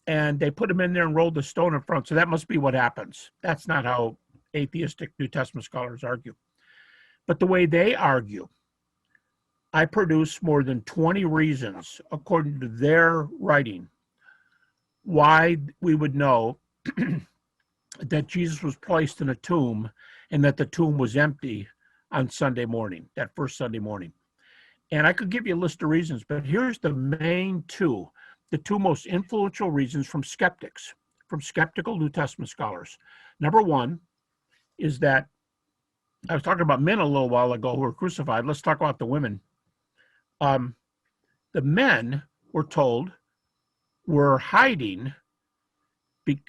Speaker 2: and they put him in there and rolled the stone in front, so that must be what happens. That's not how atheistic New Testament scholars argue. But the way they argue, I produce more than 20 reasons, according to their writing, why we would know that Jesus was placed in a tomb and that the tomb was empty on Sunday morning, that first Sunday morning. And I could give you a list of reasons, but here's the main two, the two most influential reasons from skeptics, from skeptical New Testament scholars. Number one is that, I was talking about men a little while ago who were crucified. Let's talk about the women. The men, we're told, were hiding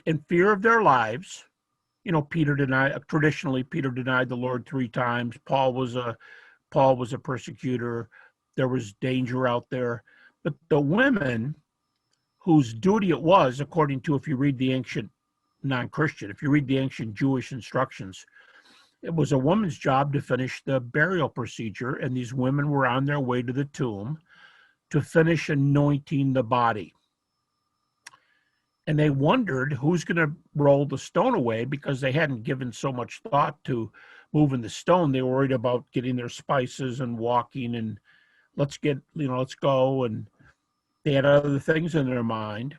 Speaker 2: in fear of their lives. You know, traditionally Peter denied the Lord 3 times. Paul was a persecutor. There was danger out there. But the women, whose duty it was, according to, if you read the ancient non-Christian, if you read the ancient Jewish instructions, it was a woman's job to finish the burial procedure, and these women were on their way to the tomb to finish anointing the body. And they wondered who's going to roll the stone away, because they hadn't given so much thought to moving the stone. They were worried about getting their spices and walking and let's go. And they had other things in their mind.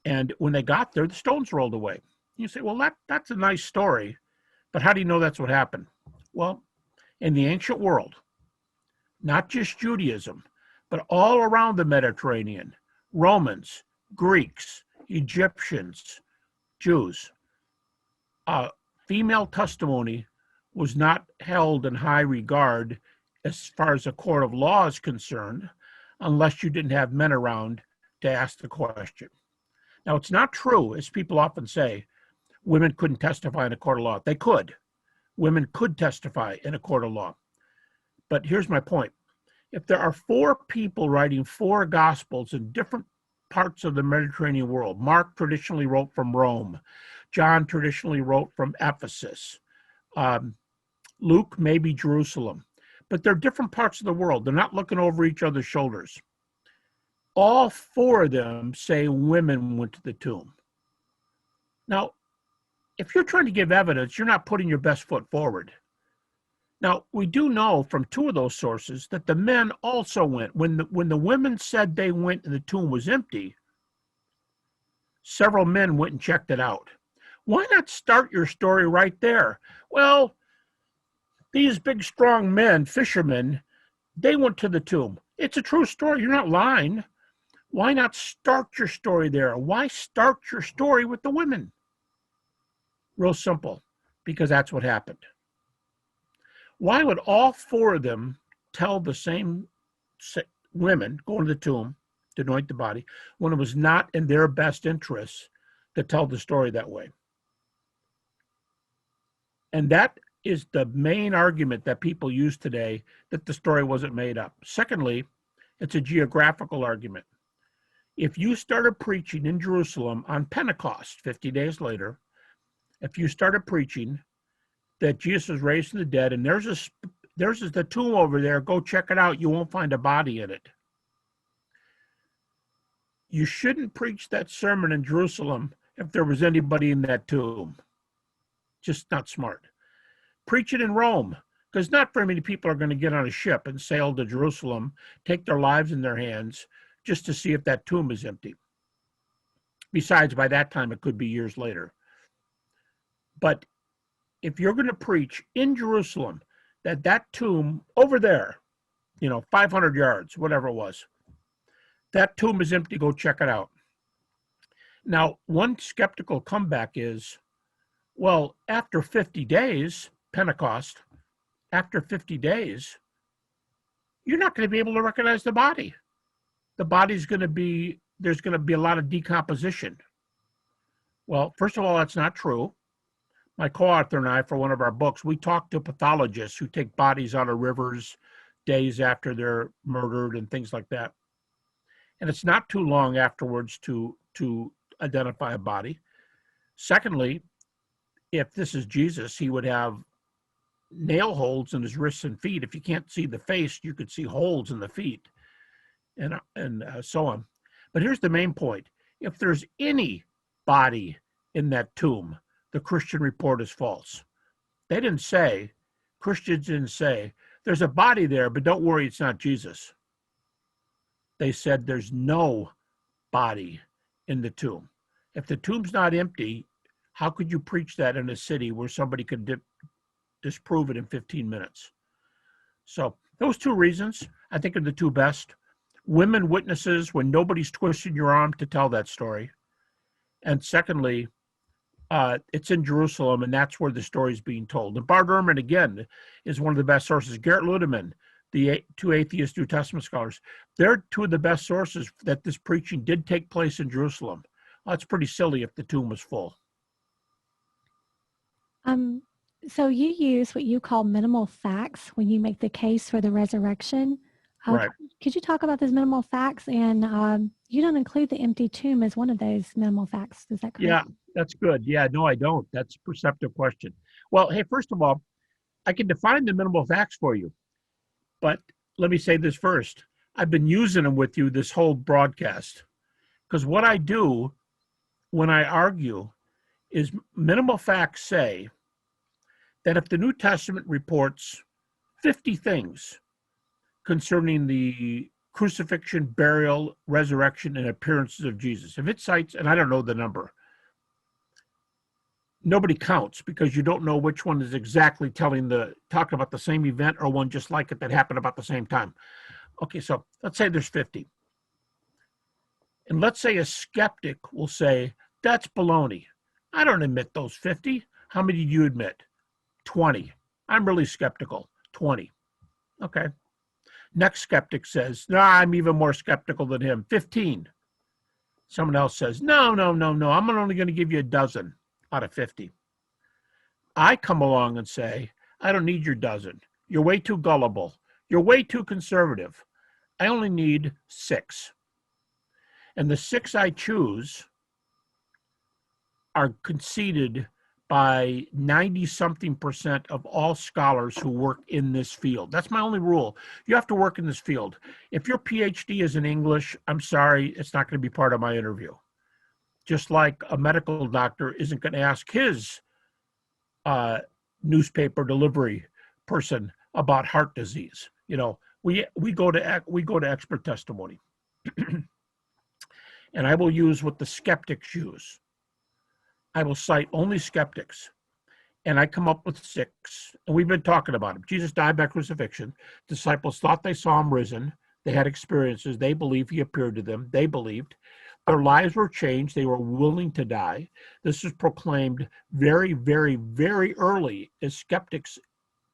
Speaker 2: And when they got there, the stones rolled away. You say, well, that's a nice story, but how do you know that's what happened? Well, in the ancient world, not just Judaism, but all around the Mediterranean, Romans, Greeks, Egyptians, Jews, female testimony was not held in high regard as far as a court of law is concerned, unless you didn't have men around to ask the question. Now, it's not true, as people often say, women couldn't testify in a court of law. They could. Women could testify in a court of law. But here's my point. If there are 4 people writing 4 gospels in different parts of the Mediterranean world, Mark traditionally wrote from Rome, John traditionally wrote from Ephesus, Luke maybe Jerusalem, but they're different parts of the world. They're not looking over each other's shoulders. All 4 of them say women went to the tomb. Now, if you're trying to give evidence, you're not putting your best foot forward. Now, we do know from 2 of those sources that the men also went. When the women said they went and the tomb was empty, several men went and checked it out. Why not start your story right there? Well, these big, strong men, fishermen, they went to the tomb. It's a true story. You're not lying. Why not start your story there? Why start your story with the women? Real simple, because that's what happened. Why would all four of them tell the same women going to the tomb to anoint the body when it was not in their best interests to tell the story that way? And that is the main argument that people use today, that the story wasn't made up. Secondly, it's a geographical argument. If you started preaching in Jerusalem on Pentecost, 50 days later, if you started preaching that Jesus was raised from the dead, and there's the tomb over there, go check it out, you won't find a body in it. You shouldn't preach that sermon in Jerusalem if there was anybody in that tomb. Just not smart. Preach it in Rome, because not very many people are going to get on a ship and sail to Jerusalem, take their lives in their hands, just to see if that tomb is empty. Besides, by that time, it could be years later. But if you're going to preach in Jerusalem that tomb over there, 500 yards, whatever it was, that tomb is empty, go check it out. Now, one skeptical comeback is, well, after 50 days, Pentecost, after 50 days, you're not going to be able to recognize the body. The body's going to be, there's going to be a lot of decomposition. Well, first of all, that's not true. My co-author and I, for one of our books, we talked to pathologists who take bodies out of rivers days after they're murdered and things like that. And it's not too long afterwards to identify a body. Secondly, if this is Jesus, he would have nail holes in his wrists and feet. If you can't see the face, you could see holes in the feet and so on. But here's the main point. If there's any body in that tomb, the Christian report is false. Christians didn't say, there's a body there, but don't worry, it's not Jesus. They said there's no body in the tomb. If the tomb's not empty, how could you preach that in a city where somebody could disprove it in 15 minutes? So those two reasons, I think, are the two best. Women witnesses when nobody's twisting your arm to tell that story. And secondly, it's in Jerusalem, and that's where the story is being told. And Bart Ehrman, again, is one of the best sources. Garrett Ludeman, the two atheist New Testament scholars, they're two of the best sources that this preaching did take place in Jerusalem. Well, that's pretty silly if the tomb was full.
Speaker 3: So you use what you call minimal facts when you make the case for the resurrection.
Speaker 2: Right.
Speaker 3: Could you talk about those minimal facts? And you don't include the empty tomb as one of those minimal facts. Is that correct?
Speaker 2: Yeah, that's good. Yeah, no, I don't. That's a perceptive question. Well, hey, first of all, I can define the minimal facts for you. But let me say this first. I've been using them with you this whole broadcast. Because what I do when I argue is minimal facts say that if the New Testament reports 50 things concerning the crucifixion, burial, resurrection, and appearances of Jesus, if it cites, and I don't know the number, nobody counts because you don't know which one is exactly talking about the same event or one just like it that happened about the same time. Okay, so let's say there's 50. And let's say a skeptic will say, that's baloney. I don't admit those 50. How many do you admit? 20. I'm really skeptical. 20. Okay. Next skeptic says, no, I'm even more skeptical than him. 15. Someone else says, no. I'm only going to give you a dozen out of 50. I come along and say, I don't need your dozen. You're way too gullible. You're way too conservative. I only need 6. And the 6 I choose are conceded by 90-something% of all scholars who work in this field. That's my only rule. You have to work in this field. If your PhD is in English, I'm sorry, it's not going to be part of my interview. Just like a medical doctor isn't going to ask his newspaper delivery person about heart disease. We go to expert testimony. And I will use what the skeptics use. I will cite only skeptics. And I come up with 6. And we've been talking about him. Jesus died by crucifixion. Disciples thought they saw him risen. They had experiences. They believed he appeared to them. They believed. Their lives were changed. They were willing to die. This is proclaimed very, very, very early, as skeptics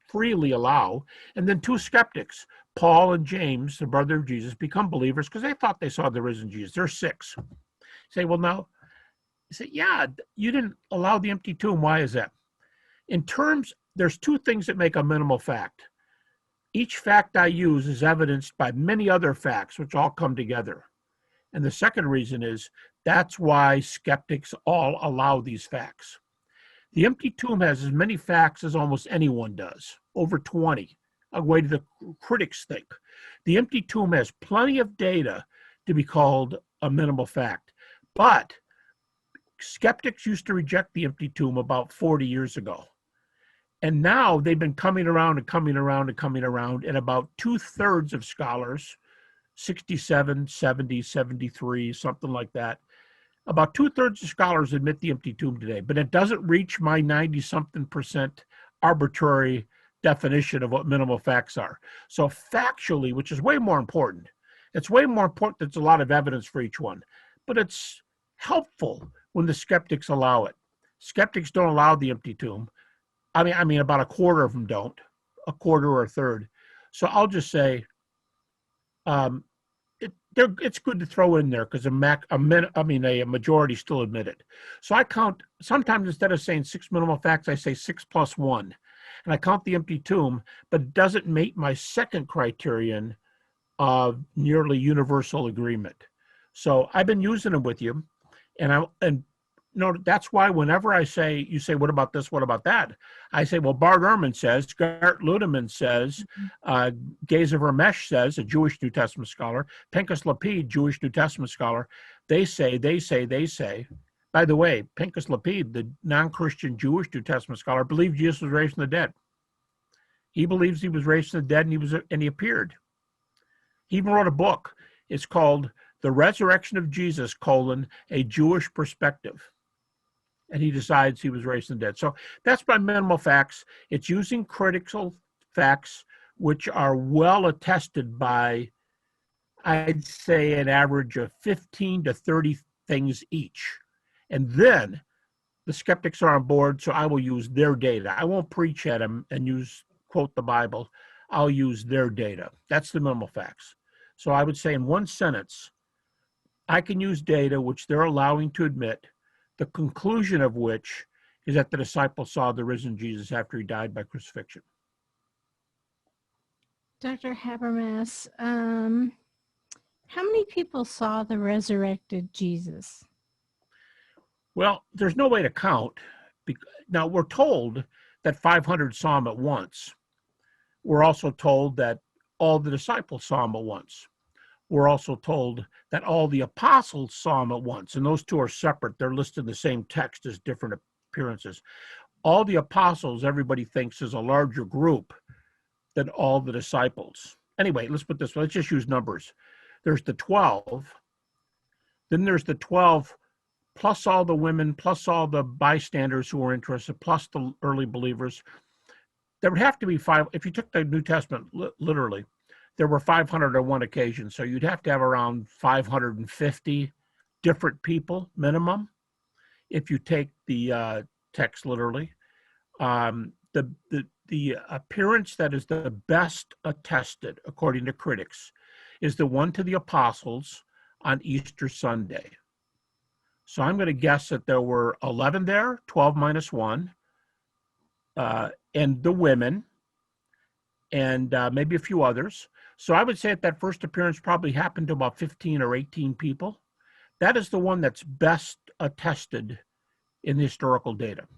Speaker 2: freely allow. And then two skeptics, Paul and James, the brother of Jesus, become believers because they thought they saw the risen Jesus. They're six. You say, well, no. You say, yeah, you didn't allow the empty tomb. Why is that? There's two things that make a minimal fact. Each fact I use is evidenced by many other facts, which all come together. And the second reason is that's why skeptics all allow these facts. The empty tomb has as many facts as almost anyone does, over 20, a way the critics think. The empty tomb has plenty of data to be called a minimal fact. But skeptics used to reject the empty tomb about 40 years ago. And now they've been coming around and coming around and coming around, and about 2/3 of scholars, 67, 70, 73, something like that, about 2/3 of scholars admit the empty tomb today, but it doesn't reach my 90-something% arbitrary definition of what minimal facts are. So factually, which is way more important, it's way more important that there's a lot of evidence for each one, but it's helpful when the skeptics allow it. Skeptics don't allow the empty tomb. I mean, about a quarter of them don't, a quarter or a third. So I'll just say, it's good to throw in there because a majority still admit it. So I count, sometimes instead of saying 6 minimal facts, I say 6 + 1. And I count the empty tomb, but it doesn't meet my second criterion of nearly universal agreement. So I've been using them with you. That's why whenever you say, what about this, what about that? I say, well, Bart Ehrman says, Gert Ludemann says, Geza Vermesh says, a Jewish New Testament scholar, Pinchas Lapid, Jewish New Testament scholar, they say. By the way, Pinchas Lapid, the non-Christian Jewish New Testament scholar, believes Jesus was raised from the dead. He believes he was raised from the dead and he appeared. He even wrote a book. It's called The Resurrection of Jesus, a Jewish Perspective. And he decides he was raised from the dead. So that's my minimal facts. It's using critical facts, which are well attested by, I'd say, an average of 15 to 30 things each. And then the skeptics are on board, so I will use their data. I won't preach at them and quote the Bible. I'll use their data. That's the minimal facts. So I would say in one sentence, I can use data which they're allowing to admit, the conclusion of which is that the disciples saw the risen Jesus after he died by crucifixion.
Speaker 1: Dr. Habermas, how many people saw the resurrected Jesus?
Speaker 2: Well, there's no way to count. Now, we're told that 500 saw him at once. We're also told that all the disciples saw him at once. We're also told that all the apostles saw him at once, and those two are separate. They're listed in the same text as different appearances. All the apostles, everybody thinks, is a larger group than all the disciples. Anyway, let's put this, let's just use numbers. There's the 12, then there's the 12 plus all the women, plus all the bystanders who were interested, plus the early believers. There would have to be 5, if you took the New Testament literally, there were 500 on one occasion, so you'd have to have around 550 different people minimum if you take the text literally. The appearance that is the best attested, according to critics, is the one to the apostles on Easter Sunday. So I'm going to guess that there were 11 there, 12 minus 1, and the women, and maybe a few others. So I would say that first appearance probably happened to about 15 or 18 people. That is the one that's best attested in the historical data.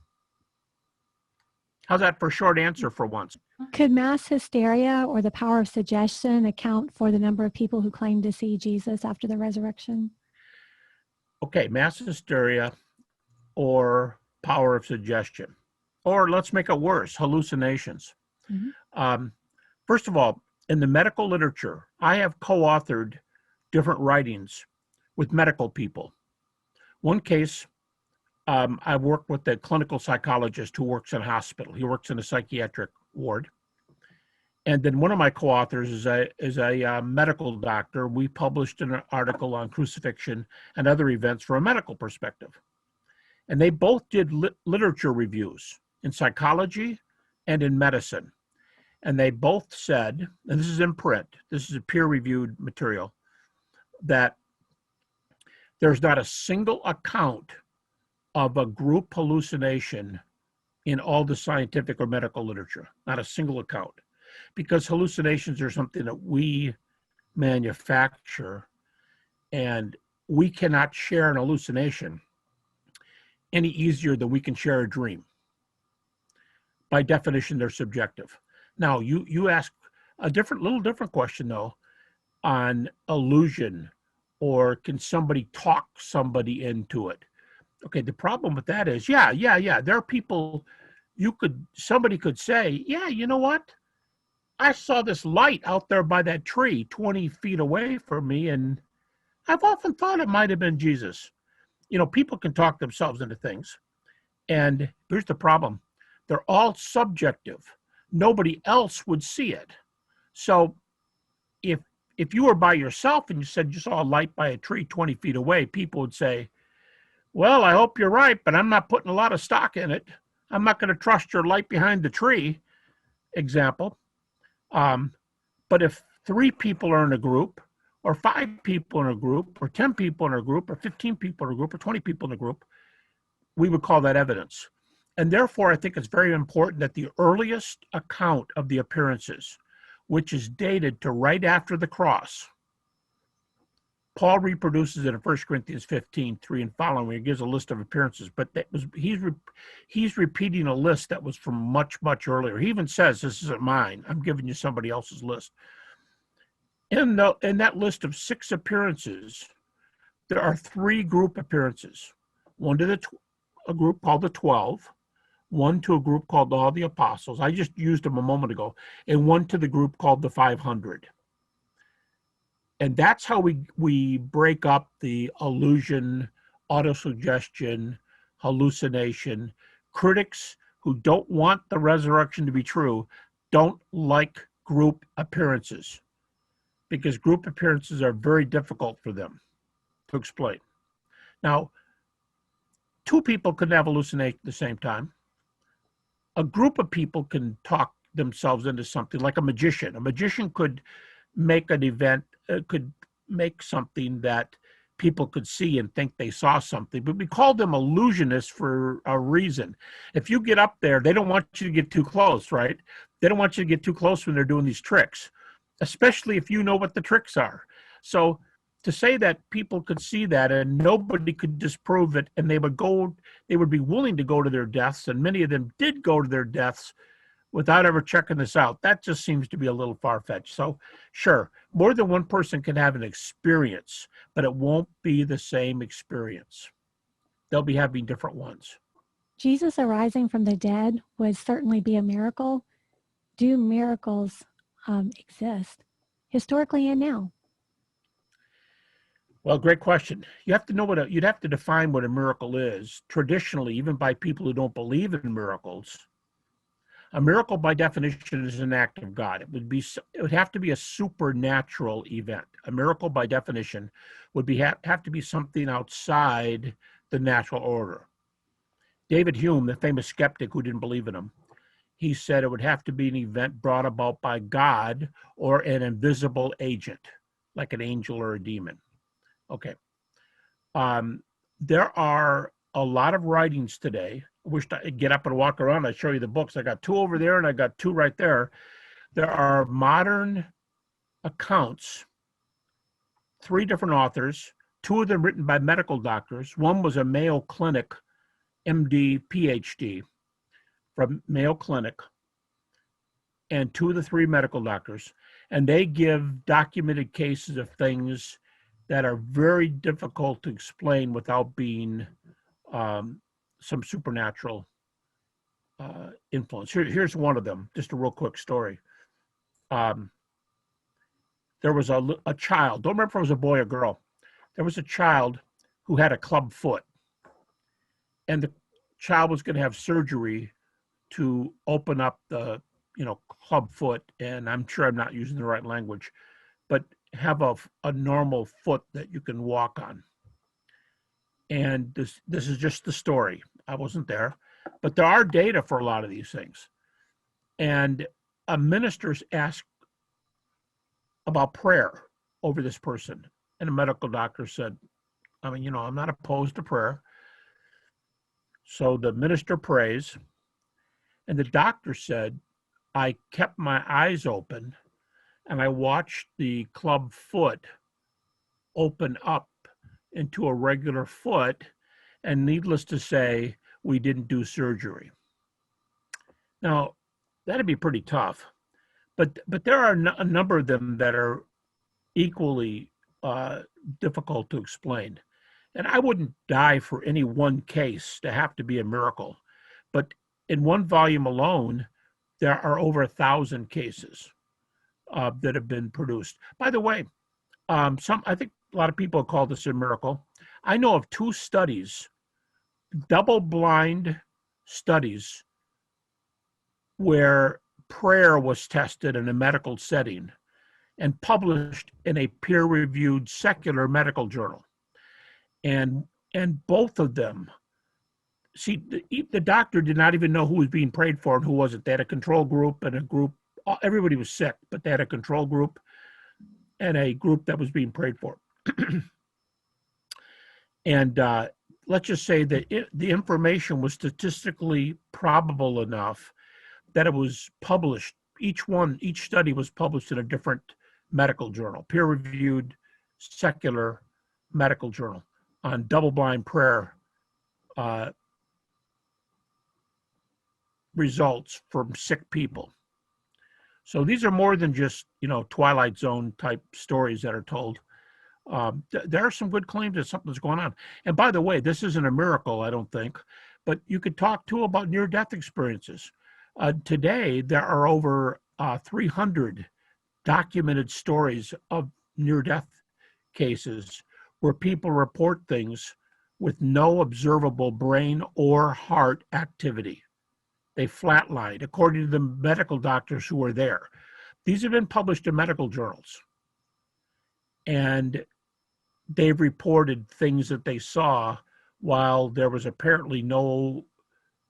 Speaker 2: How's that for a short answer for once?
Speaker 3: Could mass hysteria or the power of suggestion account for the number of people who claim to see Jesus after the resurrection?
Speaker 2: Okay, mass hysteria or power of suggestion. Or let's make it worse, hallucinations. Mm-hmm. First of all, in the medical literature, I have co-authored different writings with medical people. One case, I worked with a clinical psychologist who works in a hospital. He works in a psychiatric ward. And then one of my co-authors is a medical doctor. We published an article on crucifixion and other events from a medical perspective. And they both did literature reviews in psychology and in medicine. And they both said, and this is in print, this is a peer-reviewed material, that there's not a single account of a group hallucination in all the scientific or medical literature, not a single account. Because hallucinations are something that we manufacture, and we cannot share an hallucination any easier than we can share a dream. By definition, they're subjective. Now, you ask a little different question, though, on illusion, or can somebody talk somebody into it? Okay, the problem with that is, yeah, there are people, somebody could say, yeah, you know what? I saw this light out there by that tree 20 feet away from me, and I've often thought it might have been Jesus. You know, people can talk themselves into things. And here's the problem. They're all subjective. Nobody else would see it. So if you were by yourself and you said you saw a light by a tree 20 feet away, people would say, well, I hope you're right, but I'm not putting a lot of stock in it. I'm not going to trust your light behind the tree, example. But if 3 people are in a group, or 5 people in a group, or 10 people in a group, or 15 people in a group, or 20 people in a group, we would call that evidence. And therefore, I think it's very important that the earliest account of the appearances, which is dated to right after the cross, Paul reproduces it in 1 Corinthians 15:3 and following. He gives a list of appearances, but he's repeating a list that was from much, much earlier. He even says, this isn't mine. I'm giving you somebody else's list. In that list of 6 appearances, there are 3 group appearances. One to a group called the 12, one to a group called all the apostles. I just used them a moment ago, and one to the group called the 500. And that's how we break up the illusion, autosuggestion, hallucination. Critics who don't want the resurrection to be true don't like group appearances, because group appearances are very difficult for them to explain. Now, 2 people can have hallucination at the same time. A group of people can talk themselves into something, like a magician. A magician could make an event, could make something that people could see and think they saw something, but we call them illusionists for a reason. If you get up there, they don't want you to get too close, right? They don't want you to get too close when they're doing these tricks, especially if you know what the tricks are. So to say that people could see that and nobody could disprove it, and they would be willing to go to their deaths, and many of them did go to their deaths without ever checking this out, that just seems to be a little far-fetched. So sure, more than one person can have an experience, but it won't be the same experience. They'll be having different ones.
Speaker 3: Jesus arising from the dead would certainly be a miracle. Do miracles exist historically and now?
Speaker 2: Well, great question. You have to know you'd have to define what a miracle is. Traditionally, even by people who don't believe in miracles, a miracle by definition is an act of God. It would have to be a supernatural event. A miracle by definition would have to be something outside the natural order. David Hume, the famous skeptic who didn't believe in him, he said it would have to be an event brought about by God or an invisible agent, like an angel or a demon. Okay. There are a lot of writings today. I wish I'd get up and walk around. I'd show you the books. I got 2 over there and I got 2 right there. There are modern accounts, 3 different authors, 2 of them written by medical doctors. One was a Mayo Clinic MD, PhD from Mayo Clinic, and 2 of the 3 medical doctors. And they give documented cases of things that are very difficult to explain without being some supernatural influence. Here's one of them, just a real quick story. There was a child, don't remember if it was a boy or girl. There was a child who had a club foot, and the child was going to have surgery to open up the club foot, and I'm sure I'm not using the right language, but have a normal foot that you can walk on. And this is just the story. I wasn't there, but there are data for a lot of these things. And a minister's asked about prayer over this person, and a medical doctor said, I'm not opposed to prayer. So the minister prays, and the doctor said, I kept my eyes open and I watched the club foot open up into a regular foot, and needless to say, we didn't do surgery. Now, that'd be pretty tough, but there are a number of them that are equally difficult to explain. And I wouldn't die for any one case to have to be a miracle. But in one volume alone, there are over 1,000 cases that have been produced. By the way, I think a lot of people call this a miracle. I know of 2 studies, double-blind studies, where prayer was tested in a medical setting and published in a peer-reviewed secular medical journal. And both of them, see, the doctor did not even know who was being prayed for and who wasn't. They had a control group and a group. Everybody was sick, but they had a control group and a group that was being prayed for. And let's just say that the information was statistically probable enough that it was published. Each study was published in a different medical journal, peer-reviewed secular medical journal, on double-blind prayer results from sick people. So these are more than just, Twilight Zone type stories that are told. There are some good claims that something's going on. And by the way, this isn't a miracle, I don't think, but you could talk too about near-death experiences. Today, there are over 300 documented stories of near-death cases where people report things with no observable brain or heart activity. They flatlined, according to the medical doctors who were there. These have been published in medical journals. And they've reported things that they saw while there was apparently no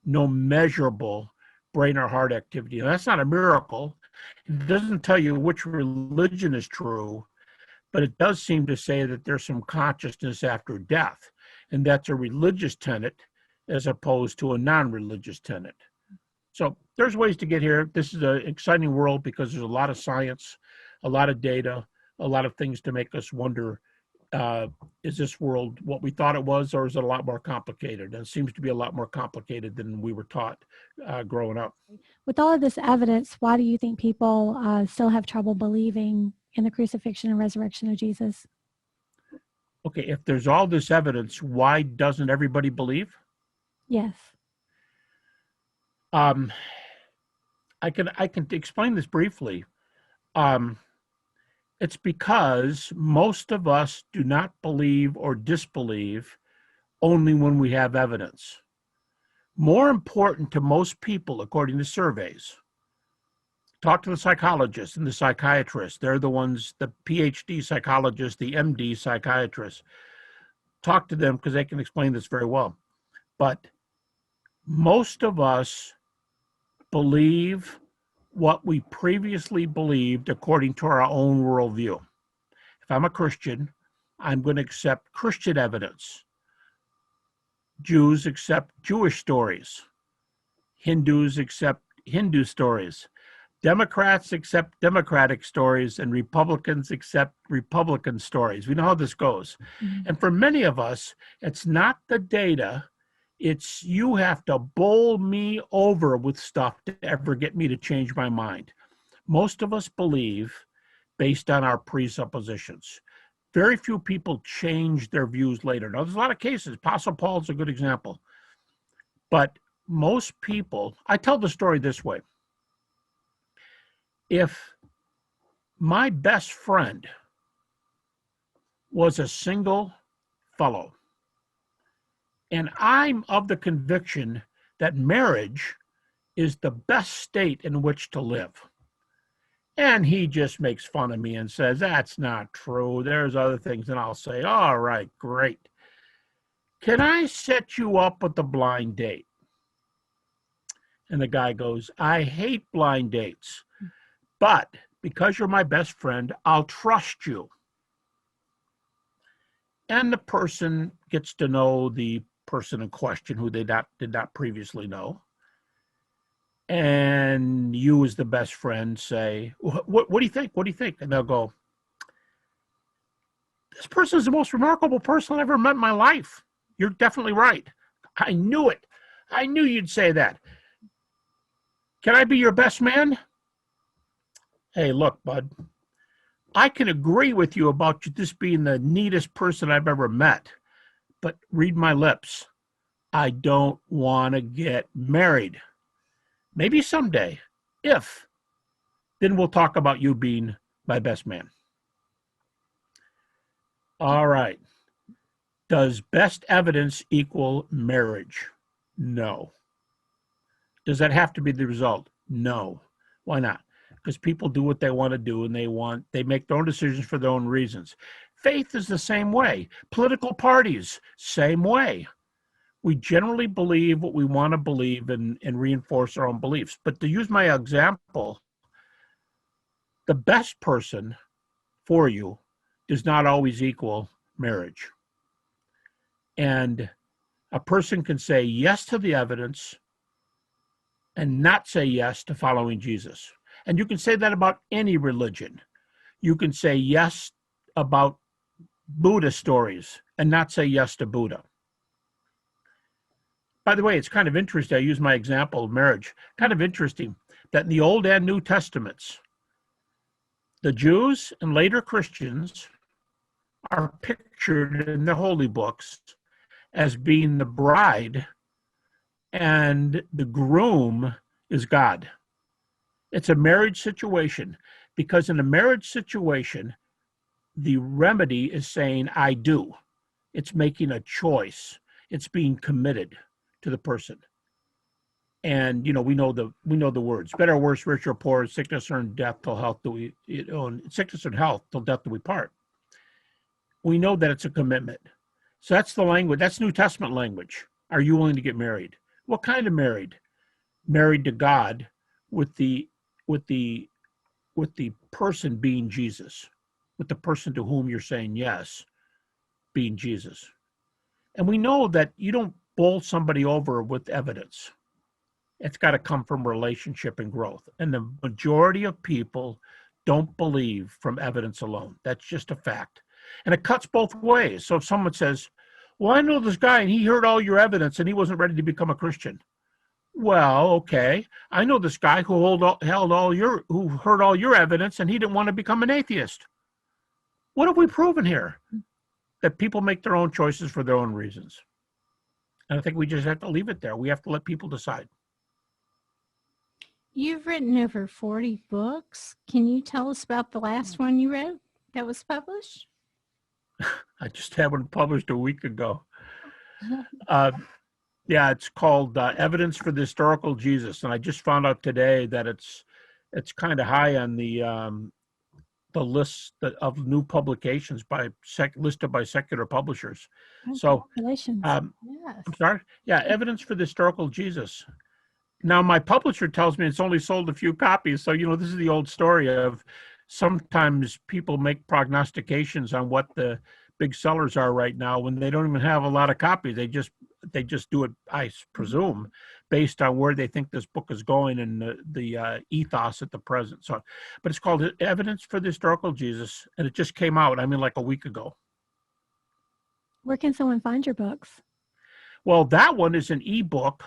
Speaker 2: measurable brain or heart activity. And that's not a miracle. It doesn't tell you which religion is true, but it does seem to say that there's some consciousness after death, and that's a religious tenet as opposed to a non-religious tenet. So there's ways to get here. This is an exciting world because there's a lot of science, a lot of data, a lot of things to make us wonder, is this world what we thought it was, or is it a lot more complicated? And it seems to be a lot more complicated than we were taught growing up.
Speaker 3: With all of this evidence, why do you think people still have trouble believing in the crucifixion and resurrection of Jesus?
Speaker 2: Okay, if there's all this evidence, why doesn't everybody believe?
Speaker 3: Yes.
Speaker 2: I can explain this briefly. It's because most of us do not believe or disbelieve only when we have evidence. More important to most people, according to surveys, talk to the psychologists and the psychiatrists. They're the ones, the PhD psychologists, the MD psychiatrists. Talk to them because they can explain this very well. But most of us believe what we previously believed according to our own worldview. If I'm a Christian, I'm going to accept Christian evidence. Jews accept Jewish stories. Hindus accept Hindu stories. Democrats accept Democratic stories, and Republicans accept Republican stories. We know how this goes. Mm-hmm. And for many of us, it's not the data. It's you have to bowl me over with stuff to ever get me to change my mind. Most of us believe based on our presuppositions. Very few people change their views later. Now, there's a lot of cases. Apostle Paul is a good example. But most people, I tell the story this way. If my best friend was a single fellow, and I'm of the conviction that marriage is the best state in which to live. And he just makes fun of me and says, that's not true. There's other things. And I'll say, all right, great. Can I set you up with a blind date? And the guy goes, I hate blind dates, but because you're my best friend, I'll trust you. And the person gets to know the person in question who they did not previously know. And you, as the best friend, say, what do you think? What do you think? And they'll go, this person is the most remarkable person I've ever met in my life. You're definitely right. I knew it. I knew you'd say that. Can I be your best man? Hey, look, bud, I can agree with you about this being the neatest person I've ever met, but read my lips. I don't want to get married. Maybe someday, if, then we'll talk about you being my best man. All right. Does best evidence equal marriage? No. Does that have to be the result? No. Why not? Because people do what they want to do, and they make their own decisions for their own reasons. Faith is the same way. Political parties, same way. We generally believe what we want to believe and reinforce our own beliefs. But to use my example, the best person for you does not always equal marriage. And a person can say yes to the evidence and not say yes to following Jesus. And you can say that about any religion. You can say yes about Buddha stories and not say yes to Buddha. By the way, it's kind of interesting. I use my example of marriage. Kind of interesting that in the Old and New Testaments, the Jews and later Christians are pictured in the holy books as being the bride, and the groom is God. It's a marriage situation, because in a marriage situation, the remedy is saying, I do. It's making a choice. It's being committed to the person. And, we know the words, better or worse, rich or poor, sickness or in death till health do we, sickness and health till death do we part. We know that it's a commitment. So that's the language. That's New Testament language. Are you willing to get married? What kind of married? Married to God, with the person being Jesus, with the person to whom you're saying yes being Jesus. And we know that you don't bowl somebody over with evidence. It's got to come from relationship and growth. And the majority of people don't believe from evidence alone. That's just a fact. And it cuts both ways. So if someone says, well, I know this guy and he heard all your evidence and he wasn't ready to become a Christian. Well, okay. I know this guy who heard all your evidence and he didn't want to become an atheist. What have we proven here? That people make their own choices for their own reasons. And I think we just have to leave it there. We have to let people decide.
Speaker 1: You've written over 40 books. Can you tell us about the last one you wrote that was published?
Speaker 2: I just had one published a week ago. Yeah, it's called Evidence for the Historical Jesus. And I just found out today that it's kind of high on the list of new publications listed by secular publishers. So,
Speaker 3: Congratulations.
Speaker 1: Yes.
Speaker 2: I'm sorry? Yeah, Evidence for the Historical Jesus. Now, my publisher tells me it's only sold a few copies. So, this is the old story of sometimes people make prognostications on what the big sellers are right now when they don't even have a lot of copies. They just do it, I presume, based on where they think this book is going and the ethos at the present. So, but it's called Evidence for the Historical Jesus, and it just came out, like a week ago.
Speaker 3: Where can someone find your books?
Speaker 2: Well, that one is an ebook.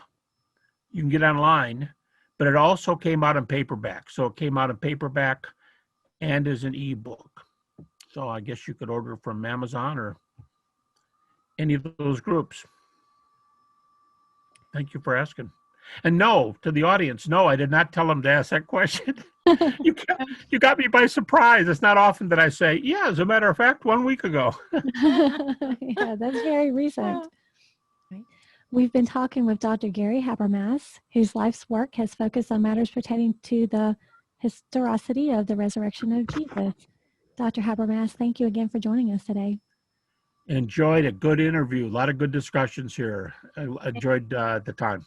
Speaker 2: You can get online, but it also came out in paperback. So it came out in paperback and as an ebook. So I guess you could order from Amazon or any of those groups. Thank you for asking. And no, to the audience, no, I did not tell them to ask that question. You got me by surprise. It's not often that I say, yeah, as a matter of fact, 1 week ago.
Speaker 3: Yeah, that's very recent. We've been talking with Dr. Gary Habermas, whose life's work has focused on matters pertaining to the historicity of the resurrection of Jesus. Dr. Habermas, thank you again for joining us today.
Speaker 2: Enjoyed a good interview. A lot of good discussions here. I enjoyed the time.